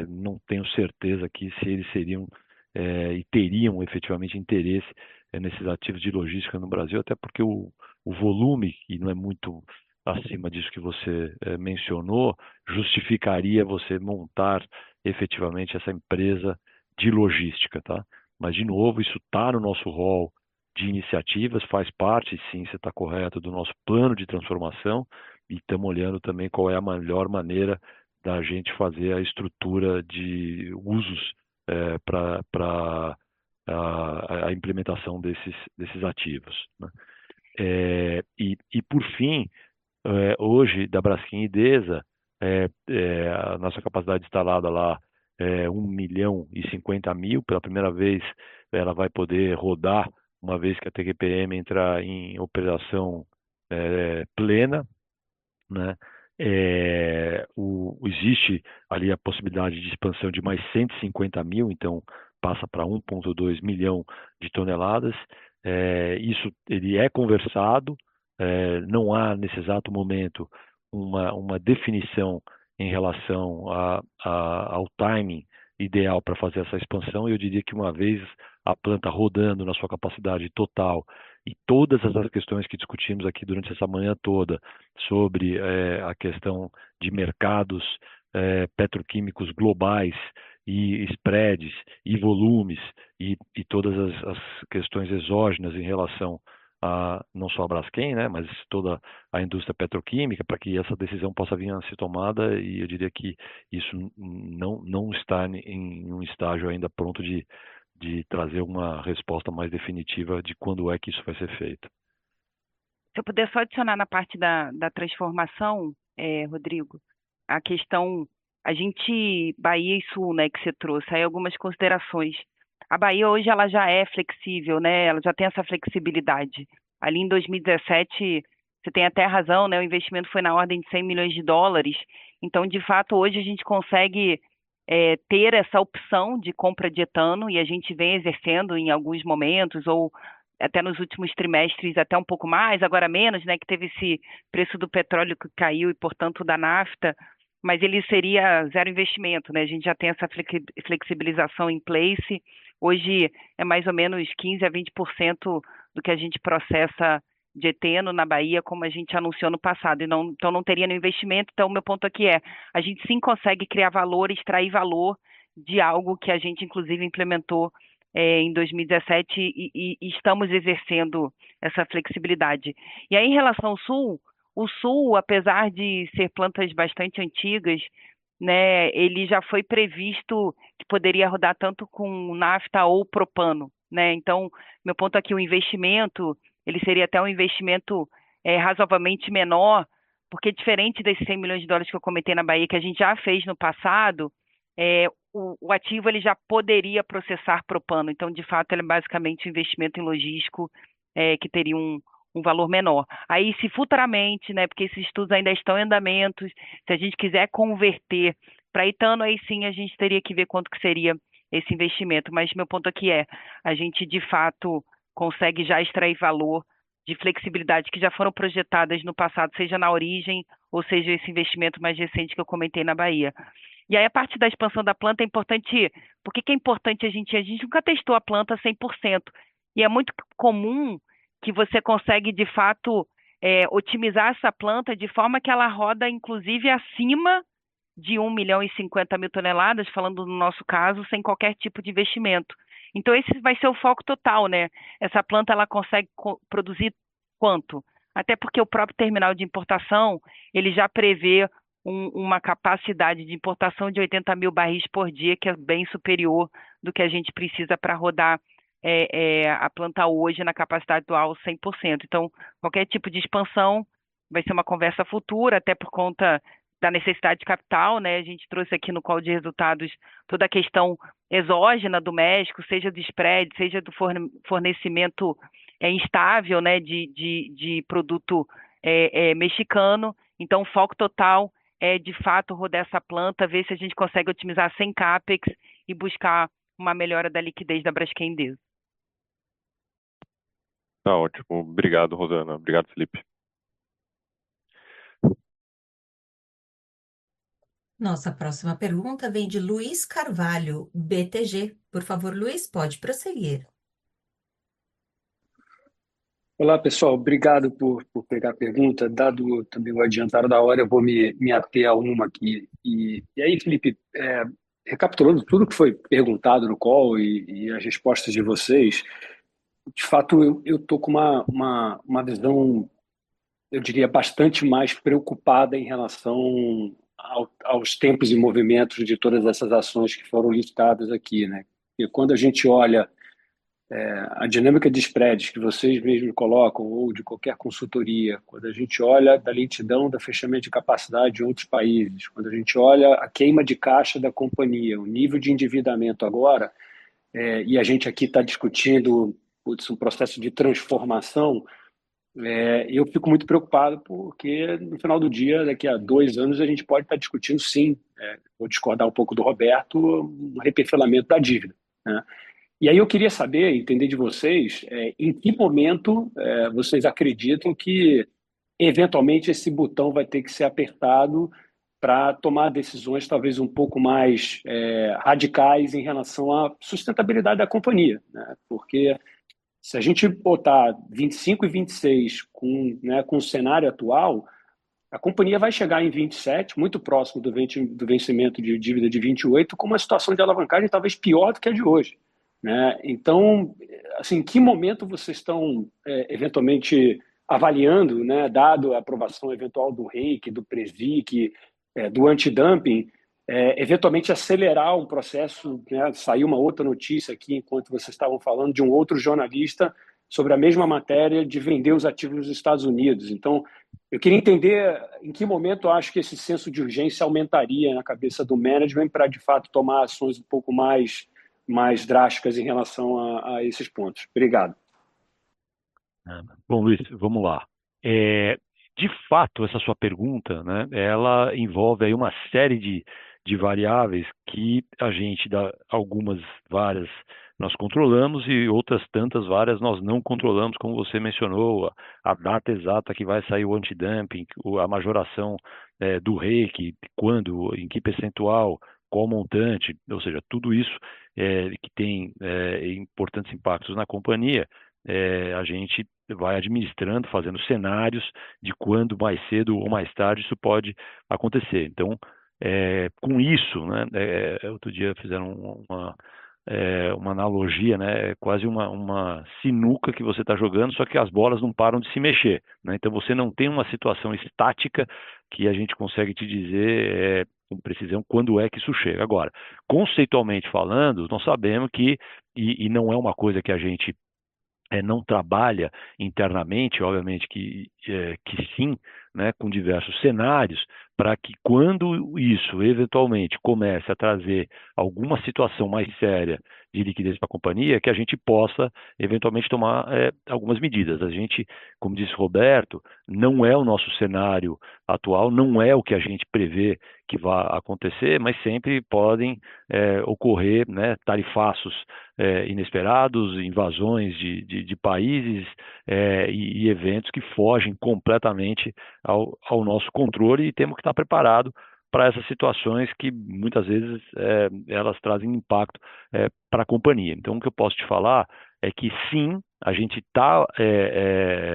não tenho certeza que se eles seriam e teriam efetivamente interesse nesses ativos de logística no Brasil, até porque o volume, e não é muito acima disso que você mencionou, justificaria você montar efetivamente essa empresa de logística, tá? Mas, de novo, isso está no nosso rol de iniciativas, faz parte, sim, você está correto, do nosso plano de transformação, e estamos olhando também qual é a melhor maneira da gente fazer a estrutura de usos para a implementação desses ativos, né? E por fim, hoje, da Braskem Idesa, a nossa capacidade instalada lá é 1.050.000. Pela primeira vez, ela vai poder rodar, uma vez que a TQPM entrar em operação plena, né? Existe ali a possibilidade de expansão de mais 150.000, então passa para 1,2 milhão de toneladas. Isso ele é conversado, não há nesse exato momento uma definição em relação ao timing ideal para fazer essa expansão. Eu diria que uma vez a planta rodando na sua capacidade total, e todas essas questões que discutimos aqui durante essa manhã toda, sobre a questão de mercados petroquímicos globais, e spreads, e volumes, e todas as questões exógenas em relação a não só a Braskem, né, mas toda a indústria petroquímica, para que essa decisão possa vir a ser tomada, e eu diria que isso não está em um estágio ainda pronto de trazer uma resposta mais definitiva de quando é que isso vai ser feito. Se eu puder só adicionar na parte da transformação, Rodrigo, a questão, a gente, Bahia e Sul, né, que você trouxe, aí algumas considerações. A Bahia hoje ela já é flexível, né, ela já tem essa flexibilidade. Ali em 2017, você tem até razão, né? O investimento foi na ordem de 100 milhões de dólares. Então, de fato, hoje a gente consegue ter essa opção de compra de etano e a gente vem exercendo em alguns momentos ou até nos últimos trimestres até um pouco mais, agora menos, né? Que teve esse preço do petróleo que caiu e, portanto, da nafta, mas ele seria zero investimento, né? A gente já tem essa flexibilização em place. Hoje é mais ou menos 15 a 20% do que a gente processa de eteno na Bahia, como a gente anunciou no passado, e não, então não teria nenhum investimento. Então, o meu ponto aqui é, a gente sim consegue criar valor, extrair valor de algo que a gente, inclusive, implementou em 2017 e estamos exercendo essa flexibilidade. E aí, em relação ao Sul, o Sul, apesar de ser plantas bastante antigas, né, ele já foi previsto que poderia rodar tanto com nafta ou propano, né? Então, meu ponto aqui, o investimento, ele seria até um investimento razoavelmente menor, porque diferente desses 100 milhões de dólares que eu comentei na Bahia, que a gente já fez no passado, o ativo ele já poderia processar propano. Então, de fato, ele é basicamente um investimento em logístico que teria um valor menor. Aí, se futuramente, né, porque esses estudos ainda estão em andamentos, se a gente quiser converter para etano, aí sim a gente teria que ver quanto que seria esse investimento. Mas meu ponto aqui é, a gente de fato consegue já extrair valor de flexibilidade que já foram projetadas no passado, seja na origem, ou seja, esse investimento mais recente que eu comentei na Bahia. E aí a parte da expansão da planta é importante, por que é importante a gente nunca testou a planta 100%, e é muito comum que você consegue, de fato, otimizar essa planta de forma que ela roda, inclusive, acima de 1 milhão e 50 mil toneladas, falando no nosso caso, sem qualquer tipo de investimento. Então, esse vai ser o foco total, né? Essa planta, ela consegue produzir quanto? Até porque o próprio terminal de importação, ele já prevê uma capacidade de importação de 80 mil barris por dia, que é bem superior do que a gente precisa para rodar a planta hoje na capacidade dual 100%. Então, qualquer tipo de expansão vai ser uma conversa futura, até por conta da necessidade de capital, né? A gente trouxe aqui no call de resultados toda a questão exógena do México, seja do spread, seja do fornecimento instável, né, de produto mexicano. Então, o foco total é, de fato, rodar essa planta, ver se a gente consegue otimizar sem CAPEX e buscar uma melhora da liquidez da Braskem Deus. Tá ótimo. Obrigado, Rosana. Obrigado, Felipe. Nossa próxima pergunta vem de Luiz Carvalho, BTG. Por favor, Luiz, pode prosseguir. Olá, pessoal. Obrigado por pegar a pergunta. Dado também o adiantado da hora, eu vou me ater a uma aqui. E aí, Felipe, recapitulando tudo que foi perguntado no call e as respostas de vocês, de fato, eu estou com uma visão, eu diria, bastante mais preocupada em relação aos tempos e movimentos de todas essas ações que foram listadas aqui, né? E quando a gente olha a dinâmica de spreads que vocês mesmos colocam, ou de qualquer consultoria, quando a gente olha da lentidão da fechamento de capacidade em outros países, quando a gente olha a queima de caixa da companhia, o nível de endividamento agora, e a gente aqui está discutindo um processo de transformação, eu fico muito preocupado porque no final do dia, daqui a 2 anos, a gente pode estar discutindo sim, vou discordar um pouco do Roberto, um reperfilamento da dívida, né? E aí eu queria saber, entender de vocês, em que momento vocês acreditam que, eventualmente, esse botão vai ter que ser apertado para tomar decisões talvez um pouco mais radicais em relação à sustentabilidade da companhia, né? Porque se a gente botar 25 e 26 com o cenário atual, a companhia vai chegar em 27, muito próximo do vencimento de dívida de 28, com uma situação de alavancagem talvez pior do que a de hoje, né? Então, assim, em que momento vocês estão eventualmente avaliando, né, dado a aprovação eventual do REIQ, do PREVIC, do antidumping, eventualmente acelerar um processo, né? Saiu uma outra notícia aqui, enquanto vocês estavam falando, de um outro jornalista sobre a mesma matéria de vender os ativos nos Estados Unidos. Então, eu queria entender em que momento eu acho que esse senso de urgência aumentaria na cabeça do management para, de fato, tomar ações um pouco mais drásticas em relação a esses pontos. Obrigado. Bom, Luiz, vamos lá. de fato, essa sua pergunta, né, ela envolve aí uma série de variáveis que a gente dá algumas, várias, nós controlamos e outras tantas várias nós não controlamos, como você mencionou, a data exata que vai sair o antidumping, a majoração do REIQ, quando, em que percentual, qual montante, ou seja, tudo isso que tem importantes impactos na companhia, a gente vai administrando, fazendo cenários de quando mais cedo ou mais tarde isso pode acontecer. Então, com isso, né, outro dia fizeram uma analogia, né, quase uma sinuca que você está jogando, só que as bolas não param de se mexer, né? Então você não tem uma situação estática que a gente consegue te dizer com precisão quando é que isso chega. Agora, conceitualmente falando, nós sabemos que, e não é uma coisa que a gente não trabalha internamente, obviamente que sim, né, com diversos cenários, para que quando isso eventualmente comece a trazer alguma situação mais séria de liquidez para a companhia, que a gente possa eventualmente tomar algumas medidas. A gente, como disse o Roberto, não é o nosso cenário atual, não é o que a gente prevê que vai acontecer, mas sempre podem ocorrer, né, tarifaços inesperados, invasões de países e eventos que fogem completamente ao nosso controle e temos que estar preparado para essas situações que muitas vezes elas trazem impacto para a companhia. Então, o que eu posso te falar é que sim, a gente está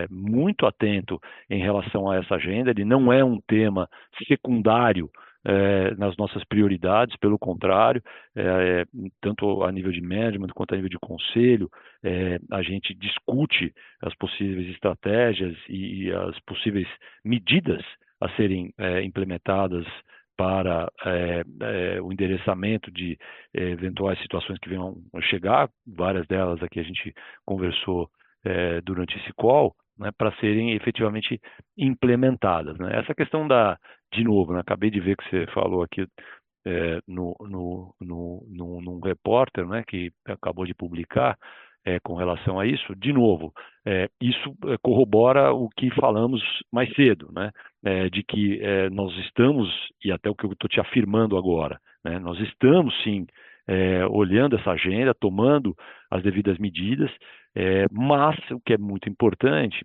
muito atento em relação a essa agenda, ele não é um tema secundário nas nossas prioridades, pelo contrário, tanto a nível de management quanto a nível de conselho, a gente discute as possíveis estratégias e as possíveis medidas a serem implementadas para o endereçamento de eventuais situações que venham a chegar, várias delas aqui a gente conversou durante esse call, né, para serem efetivamente implementadas, né? Essa questão de novo, né, acabei de ver que você falou aqui num repórter, né, que acabou de publicar com relação a isso, de novo, isso corrobora o que falamos mais cedo, né, de que nós estamos, e até o que eu estou te afirmando agora, né, nós estamos sim olhando essa agenda, tomando as devidas medidas, mas o que é muito importante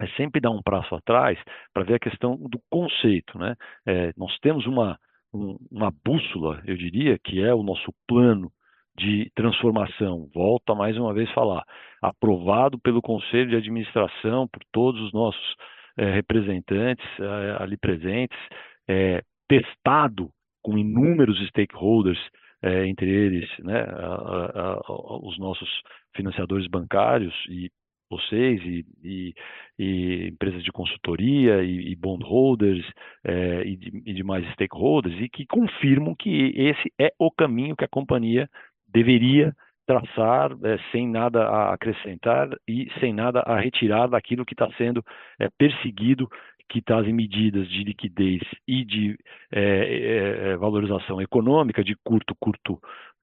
é sempre dar um passo atrás para ver a questão do conceito, né? Nós temos uma bússola, eu diria, que é o nosso plano de transformação. Volto a mais uma vez falar, aprovado pelo Conselho de Administração, por todos os nossos representantes ali presentes, testado com inúmeros stakeholders, entre eles, né, os nossos financiadores bancários e vocês e empresas de consultoria e bondholders e demais stakeholders e que confirmam que esse é o caminho que a companhia deveria traçar sem nada a acrescentar e sem nada a retirar daquilo que está sendo perseguido, que trazem medidas de liquidez e de valorização econômica de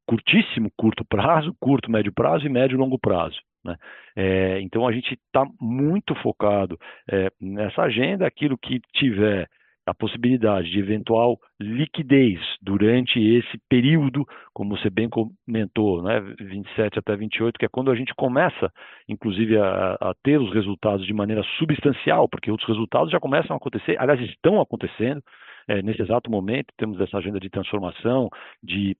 curtíssimo, curto prazo, curto, médio prazo e médio e longo prazo, né? Então a gente está muito focado nessa agenda, aquilo que tiver a possibilidade de eventual liquidez durante esse período, como você bem comentou, né, 27 até 28, que é quando a gente começa, inclusive, a ter os resultados de maneira substancial, porque outros resultados já começam a acontecer, aliás, estão acontecendo. Nesse exato momento, temos essa agenda de transformação, de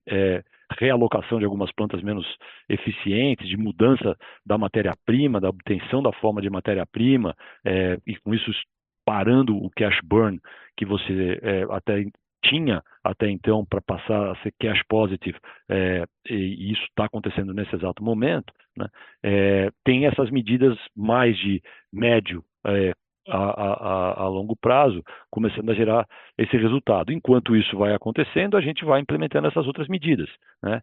realocação de algumas plantas menos eficientes, de mudança da matéria-prima, da obtenção da forma de matéria-prima, e com isso parando o cash burn que você tinha até então para passar a ser cash positive, e isso está acontecendo nesse exato momento, né? Tem essas medidas mais de médio a longo prazo, começando a gerar esse resultado. Enquanto isso vai acontecendo, a gente vai implementando essas outras medidas, né?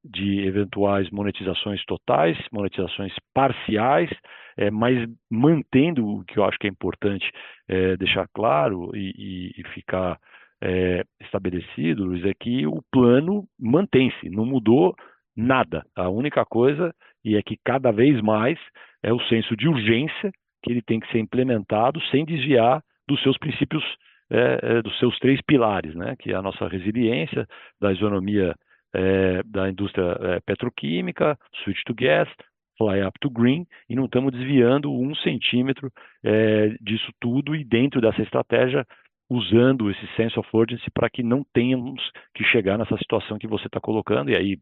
De eventuais monetizações totais, monetizações parciais, mas mantendo o que eu acho que é importante deixar claro e ficar estabelecido, Luiz, é que o plano mantém-se, não mudou nada. A única coisa é que cada vez mais é o senso de urgência que ele tem que ser implementado sem desviar dos seus princípios, dos seus 3 pilares, né? Que é a nossa resiliência, da isonomia da indústria petroquímica, switch to gas, fly up to green, e não estamos desviando 1 centímetro disso tudo, e dentro dessa estratégia, usando esse sense of urgency para que não tenhamos que chegar nessa situação que você está colocando, e aí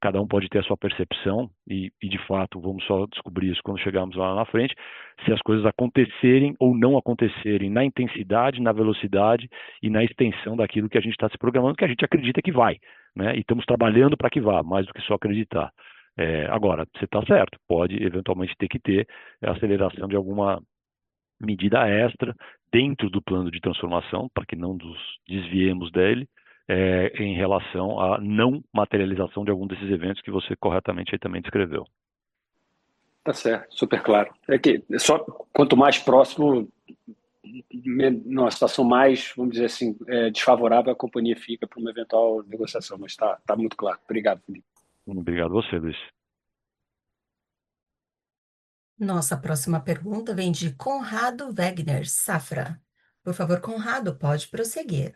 cada um pode ter a sua percepção, e de fato vamos só descobrir isso quando chegarmos lá na frente, se as coisas acontecerem ou não acontecerem na intensidade, na velocidade e na extensão daquilo que a gente está se programando, que a gente acredita que vai, né? E estamos trabalhando para que vá, mais do que só acreditar. Agora, você está certo, pode eventualmente ter que ter a aceleração de alguma medida extra dentro do plano de transformação, para que não nos desviemos dele, em relação à não materialização de algum desses eventos que você corretamente aí também descreveu. Tá certo, super claro. É que só quanto mais próximo, numa situação mais, vamos dizer assim, desfavorável, a companhia fica para uma eventual negociação, mas tá muito claro. Obrigado, Felipe. Obrigado a você, Luiz. Nossa próxima pergunta vem de Conrado Wegner, Safra. Por favor, Conrado, pode prosseguir.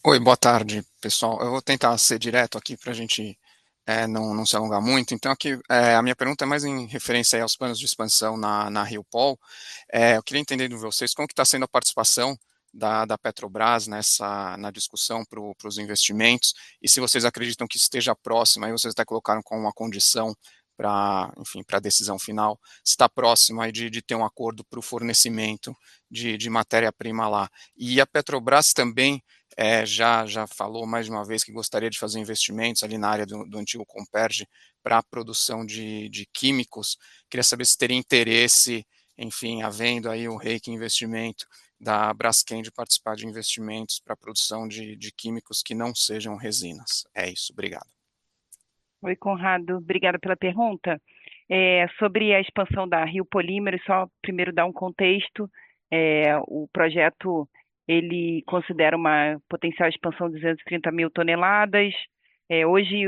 Oi, boa tarde, pessoal. Eu vou tentar ser direto aqui para a gente não se alongar muito. Então, aqui a minha pergunta é mais em referência aí aos planos de expansão na RioPol. Eu queria entender de vocês como que está sendo a participação da Petrobras na discussão para os investimentos, e se vocês acreditam que esteja próximo, aí vocês até colocaram como uma condição para a decisão final, se está próximo aí de ter um acordo para o fornecimento de matéria-prima lá. E a Petrobras também já falou mais de uma vez que gostaria de fazer investimentos ali na área do antigo Comperj para a produção de químicos. Queria saber se teria interesse, enfim, havendo aí o REIQ investimento da Braskem de participar de investimentos para a produção de químicos que não sejam resinas. É isso, obrigado. Oi, Conrado, obrigada pela pergunta. Sobre a expansão da Rio Polímeros, só primeiro dar um contexto. O projeto ele considera uma potencial expansão de 230 mil toneladas. Hoje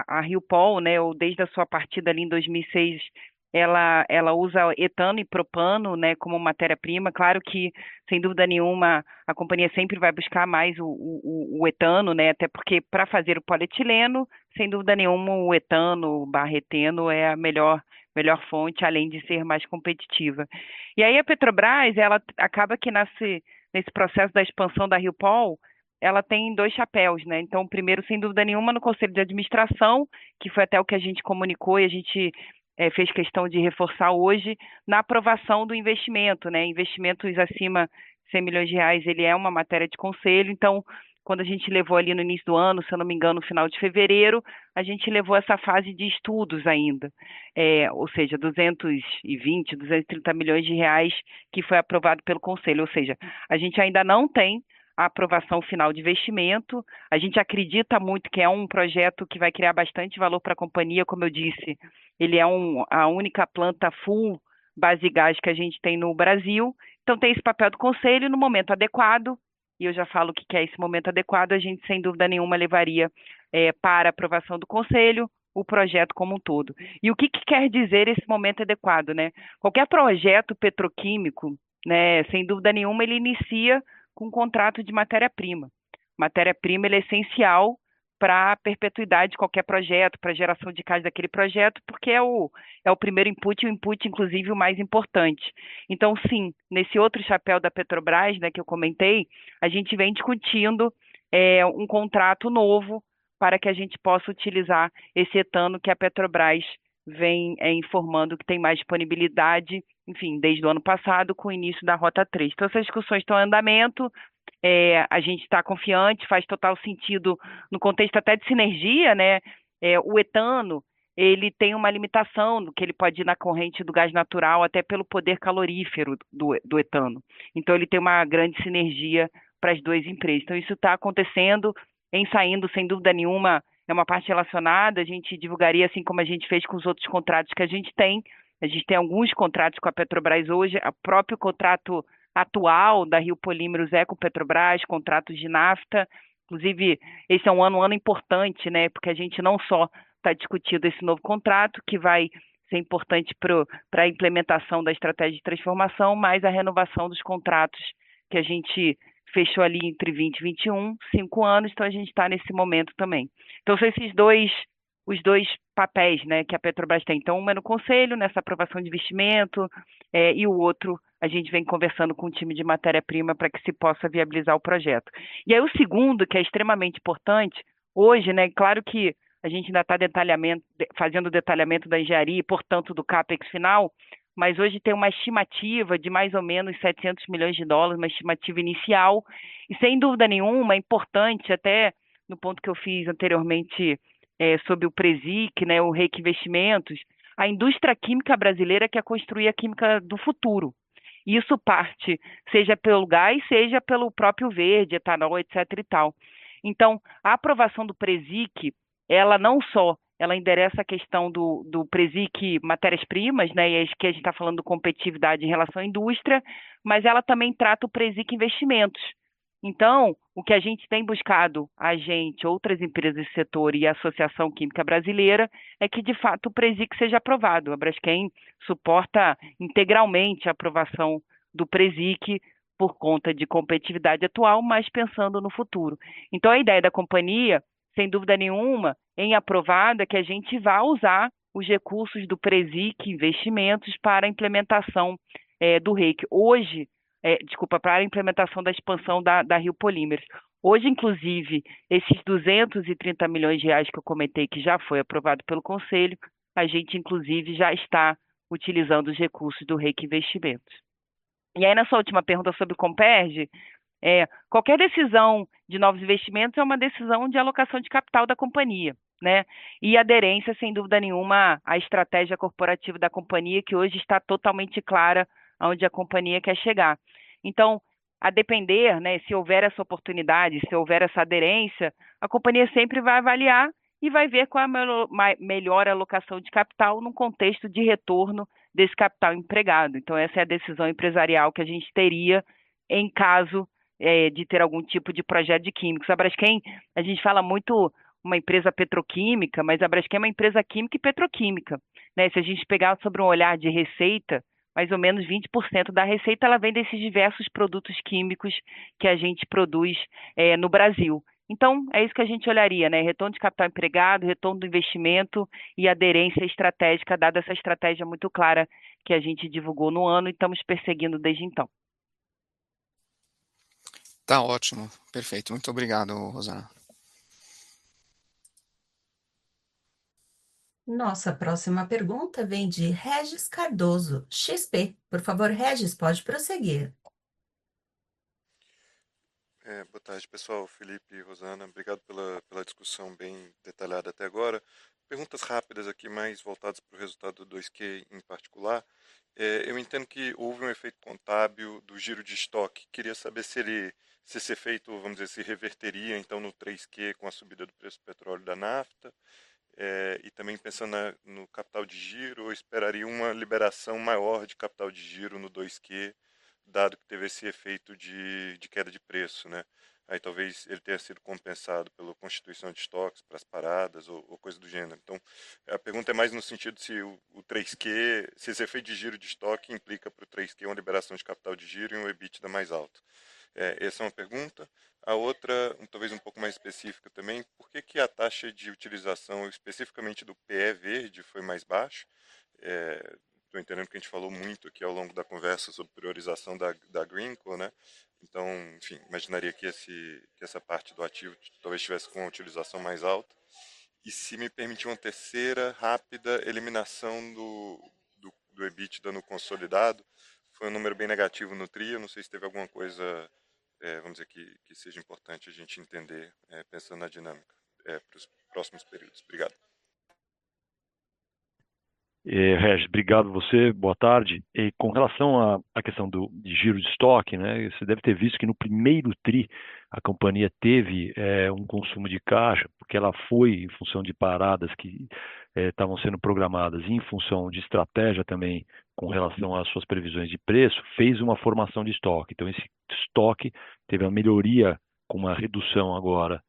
a RioPol, né, ou desde a sua partida ali em 2006, ela usa etano e propano, né, como matéria-prima. Claro que, sem dúvida nenhuma, a companhia sempre vai buscar mais o etano, né, até porque para fazer o polietileno, sem dúvida nenhuma, o etano/eteno é a melhor fonte, além de ser mais competitiva. E aí a Petrobras, ela acaba que nesse processo da expansão da RioPol, ela tem 2 chapéus, né? Então, primeiro, sem dúvida nenhuma, no Conselho de Administração, que foi até o que a gente comunicou e a gente fez questão de reforçar hoje, na aprovação do investimento, né? Investimentos acima de 100 milhões de reais, ele é uma matéria de conselho. Então, quando a gente levou ali no início do ano, se eu não me engano, no final de fevereiro, a gente levou essa fase de estudos ainda, ou seja, 230 milhões de reais que foi aprovado pelo Conselho, ou seja, a gente ainda não tem a aprovação final de investimento, a gente acredita muito que é um projeto que vai criar bastante valor para a companhia, como eu disse, ele é a única planta full base gás que a gente tem no Brasil, então tem esse papel do Conselho no momento adequado, e eu já falo o que é esse momento adequado, a gente sem dúvida nenhuma levaria para aprovação do Conselho o projeto como um todo. E o que quer dizer esse momento adequado, né? Qualquer projeto petroquímico, né, sem dúvida nenhuma, ele inicia com um contrato de matéria-prima. Matéria-prima ele é essencial para a perpetuidade de qualquer projeto, para a geração de caixa daquele projeto, porque é o primeiro input, o input, inclusive, o mais importante. Então, sim, nesse outro chapéu da Petrobras, né, que eu comentei, a gente vem discutindo um contrato novo para que a gente possa utilizar esse etano que a Petrobras vem informando que tem mais disponibilidade, enfim, desde o ano passado, com o início da Rota 3. Então, essas discussões estão em andamento, a gente está confiante, faz total sentido no contexto até de sinergia, né? O etano, ele tem uma limitação no que ele pode ir na corrente do gás natural, até pelo poder calorífero do etano. Então, ele tem uma grande sinergia para as 2 empresas. Então, isso está acontecendo, saindo, sem dúvida nenhuma, é uma parte relacionada, a gente divulgaria assim como a gente fez com os outros contratos que a gente tem. A gente tem alguns contratos com a Petrobras hoje, o próprio contrato atual da Rio Polímeros é com a Petrobras, contratos de nafta, Inclusive, esse é um ano importante, né? Porque a gente não só está discutindo esse novo contrato, que vai ser importante para a implementação da estratégia de transformação, mas a renovação dos contratos que a gente fechou ali entre 20 e 21, 5 anos, então a gente está nesse momento também. Então, são os dois papéis, né, que a Petrobras tem. Então, um é no conselho, nessa aprovação de investimento, e o outro a gente vem conversando com o time de matéria-prima para que se possa viabilizar o projeto. E aí o segundo, que é extremamente importante, hoje, né, claro que a gente ainda está fazendo o detalhamento da engenharia e, portanto, do CAPEX final, mas hoje tem uma estimativa de mais ou menos 700 milhões de dólares, uma estimativa inicial, e sem dúvida nenhuma é importante, até no ponto que eu fiz anteriormente sobre o Presic, né, o REIC Investimentos, a indústria química brasileira quer construir a química do futuro. Isso parte, seja pelo gás, seja pelo próprio verde, etanol, etc. e tal. Então, a aprovação do Presic, ela não só ela endereça a questão do Presic matérias-primas, né, e que a gente está falando de competitividade em relação à indústria, mas ela também trata o Presic investimentos. Então, o que a gente tem buscado, a gente, outras empresas do setor e a Associação Química Brasileira, é que, de fato, o Presic seja aprovado. A Braskem suporta integralmente a aprovação do Presic por conta de competitividade atual, mas pensando no futuro. Então, a ideia da companhia, sem dúvida nenhuma, em aprovada, é que a gente vá usar os recursos do Presic Investimentos para a implementação do REIC. Hoje, para a implementação da expansão da Rio Polímeros. Hoje, inclusive, esses 230 milhões de reais que eu comentei, que já foi aprovado pelo Conselho, a gente, inclusive, já está utilizando os recursos do REIC Investimentos. E aí, na sua última pergunta sobre o Comperj, qualquer decisão de novos investimentos é uma decisão de alocação de capital da companhia, né? E aderência, sem dúvida nenhuma, à estratégia corporativa da companhia, que hoje está totalmente clara aonde a companhia quer chegar. Então, a depender, né, se houver essa oportunidade, se houver essa aderência, a companhia sempre vai avaliar e vai ver qual é a melhor alocação de capital num contexto de retorno desse capital empregado. Então, essa é a decisão empresarial que a gente teria em caso de ter algum tipo de projeto de químicos. A Braskem, a gente fala muito uma empresa petroquímica, mas a Braskem é uma empresa química e petroquímica, né? Se a gente pegar sobre um olhar de receita, mais ou menos 20% da receita ela vem desses diversos produtos químicos que a gente produz no Brasil. Então, é isso que a gente olharia, né? Retorno de capital empregado, retorno do investimento e aderência estratégica, dada essa estratégia muito clara que a gente divulgou no ano e estamos perseguindo desde então. Tá ótimo, perfeito. Muito obrigado, Rosana. Nossa próxima pergunta vem de Regis Cardoso, XP. Por favor, Regis, pode prosseguir. Boa tarde, pessoal. Felipe e Rosana, obrigado pela discussão bem detalhada até agora. Perguntas rápidas aqui, mais voltadas para o resultado do 2Q em particular. Eu entendo que houve um efeito contábil do giro de estoque. Queria saber se esse efeito, vamos dizer, se reverteria então no 3Q com a subida do preço do petróleo e da nafta. E também pensando no capital de giro, eu esperaria uma liberação maior de capital de giro no 2Q, dado que teve esse efeito de queda de preço, né? Aí talvez ele tenha sido compensado pela constituição de estoques para as paradas ou coisa do gênero. Então, a pergunta é mais no sentido se o 3Q, se esse efeito de giro de estoque implica para o 3Q uma liberação de capital de giro e um EBITDA mais alto. Essa é uma pergunta. A outra, talvez um pouco mais específica também, por que a taxa de utilização especificamente do PE verde foi mais baixa? Estou entendendo que a gente falou muito aqui ao longo da conversa sobre priorização da Greenko, né? Então, enfim, imaginaria que essa parte do ativo talvez estivesse com uma utilização mais alta. E se me permitir uma terceira, rápida, eliminação do EBITDA no consolidado, foi um número bem negativo no TRI, eu não sei se teve alguma coisa, vamos dizer, que seja importante a gente entender, pensando na dinâmica para os próximos períodos. Obrigado. Regis, obrigado você, boa tarde. E com relação à questão de giro de estoque, né, você deve ter visto que no primeiro TRI a companhia teve um consumo de caixa, porque ela foi em função de paradas que estavam sendo programadas e em função de estratégia também com relação às suas previsões de preço, fez uma formação de estoque. Então esse estoque teve a melhoria com uma redução agora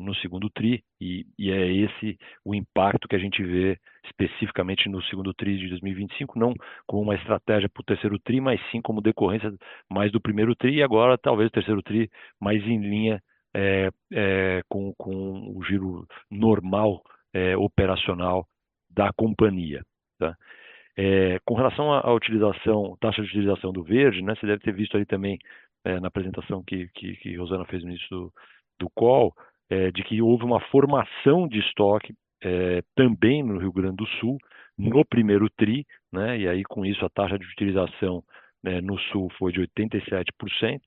no segundo TRI, e é esse o impacto que a gente vê especificamente no segundo TRI de 2025, não como uma estratégia para o terceiro TRI, mas sim como decorrência mais do primeiro TRI, e agora talvez o terceiro TRI mais em linha com o giro normal operacional da companhia. Tá? Com relação à utilização, taxa de utilização do verde, né, você deve ter visto aí também na apresentação que Rosana fez no início do call, de que houve uma formação de estoque também no Rio Grande do Sul, no primeiro TRI, né, e aí com isso a taxa de utilização no Sul foi de 87%,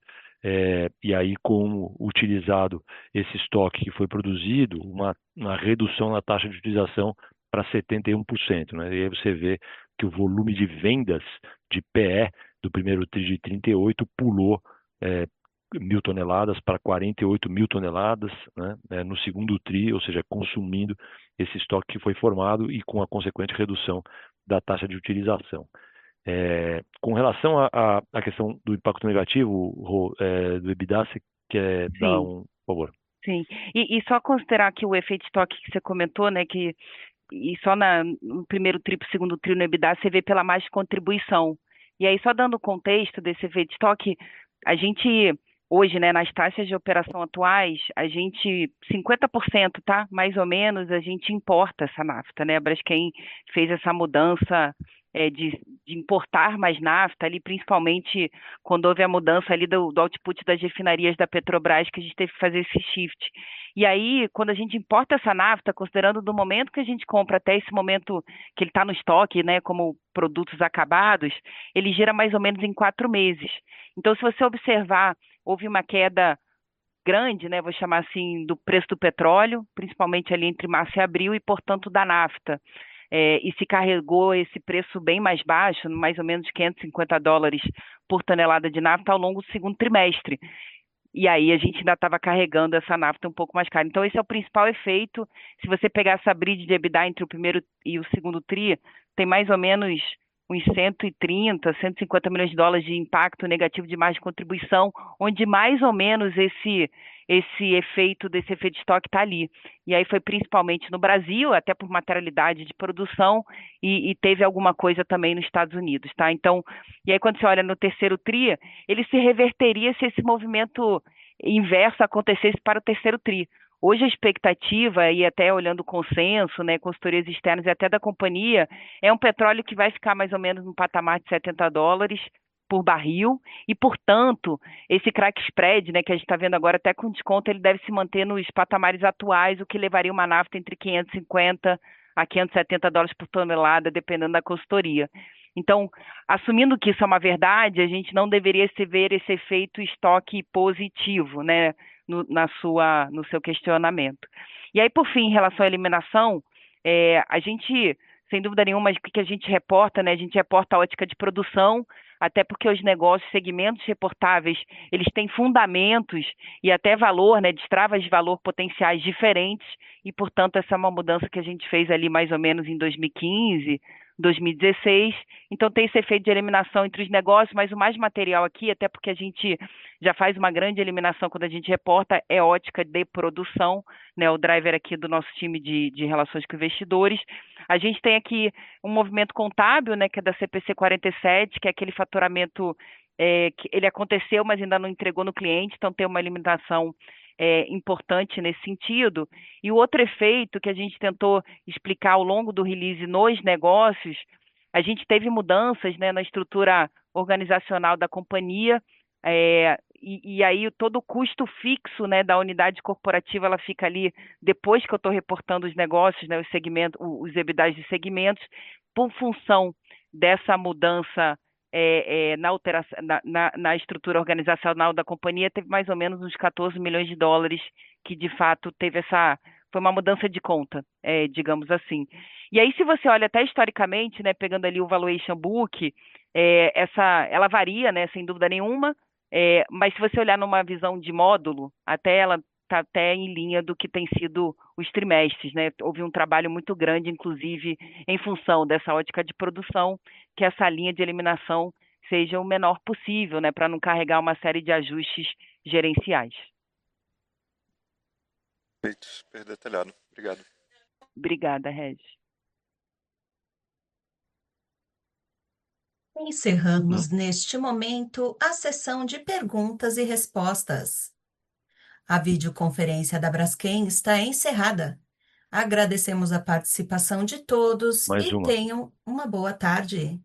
e aí como utilizado esse estoque que foi produzido, uma redução na taxa de utilização para 71%, né, e aí você vê que o volume de vendas de PE do primeiro TRI de 38 pulou 1.000 toneladas para 48 mil toneladas, né, no segundo TRI, ou seja, consumindo esse estoque que foi formado e com a consequente redução da taxa de utilização. Com relação à questão do impacto negativo do EBITDA, você quer dar por favor? Sim, e só considerar que o efeito estoque que você comentou, né, e só no primeiro TRI, segundo TRI no EBITDA, você vê pela mais contribuição. E aí, só dando contexto desse efeito estoque, a gente, hoje, né, nas taxas de operação atuais, a gente, 50%, tá? Mais ou menos, a gente importa essa nafta, né? A Braskem fez essa mudança de importar mais nafta ali, principalmente quando houve a mudança ali do output das refinarias da Petrobras, que a gente teve que fazer esse shift. E aí, quando a gente importa essa nafta, considerando do momento que a gente compra até esse momento que ele está no estoque, né, como produtos acabados, ele gira mais ou menos em 4 meses. Então, se você observar, houve uma queda grande, né, vou chamar assim, do preço do petróleo, principalmente ali entre março e abril, e, portanto, da nafta. E se carregou esse preço bem mais baixo, mais ou menos $550 por tonelada de nafta ao longo do segundo trimestre. E aí a gente ainda estava carregando essa nafta um pouco mais cara. Então esse é o principal efeito. Se você pegar essa bridge de EBITDA entre o primeiro e o segundo TRI, tem mais ou menos uns 130, 150 milhões de dólares de impacto negativo de margem de contribuição, onde mais ou menos esse efeito desse efeito de estoque está ali. E aí foi principalmente no Brasil, até por materialidade de produção, e teve alguma coisa também nos Estados Unidos, tá? Então, e aí quando você olha no terceiro TRI, ele se reverteria se esse movimento inverso acontecesse para o terceiro TRI. Hoje a expectativa, e até olhando o consenso, né, consultorias externas e até da companhia, é um petróleo que vai ficar mais ou menos no patamar de $70 por barril, e, portanto, esse crack spread, né, que a gente está vendo agora até com desconto, ele deve se manter nos patamares atuais, o que levaria uma nafta entre 550 a $570 por tonelada, dependendo da consultoria. Então, assumindo que isso é uma verdade, a gente não deveria se ver esse efeito estoque positivo, né, no seu questionamento. E aí, por fim, em relação à eliminação, a gente, sem dúvida nenhuma, o que a gente reporta, né, a gente reporta a ótica de produção, até porque os negócios, segmentos reportáveis, eles têm fundamentos e até valor, né, destravas de valor potenciais diferentes, e, portanto, essa é uma mudança que a gente fez ali mais ou menos em 2015, 2016, então tem esse efeito de eliminação entre os negócios, mas o mais material aqui, até porque a gente já faz uma grande eliminação quando a gente reporta, é ótica de produção, né, o driver aqui do nosso time de relações com investidores. A gente tem aqui um movimento contábil, né, que é da CPC 47, que é aquele faturamento que ele aconteceu, mas ainda não entregou no cliente, então tem uma eliminação importante nesse sentido. E o outro efeito que a gente tentou explicar ao longo do release nos negócios, a gente teve mudanças, né, na estrutura organizacional da companhia, e aí todo o custo fixo, né, da unidade corporativa, ela fica ali depois que eu estou reportando os negócios, né, os EBITDAs de segmentos, por função dessa mudança na estrutura organizacional da companhia, teve mais ou menos uns $14 milhões que de fato foi uma mudança de conta, digamos assim. E aí, se você olha até historicamente, né, pegando ali o valuation book, ela varia, né, sem dúvida nenhuma, mas se você olhar numa visão de módulo, até ela está até em linha do que tem sido os trimestres, né? Houve um trabalho muito grande, inclusive, em função dessa ótica de produção, que essa linha de eliminação seja o menor possível, né, para não carregar uma série de ajustes gerenciais. Perfeito, super detalhado. Obrigado. Obrigada, Regi. Encerramos neste momento a sessão de perguntas e respostas. A videoconferência da Braskem está encerrada. Agradecemos a participação de todos Mais e uma. tenham uma boa tarde.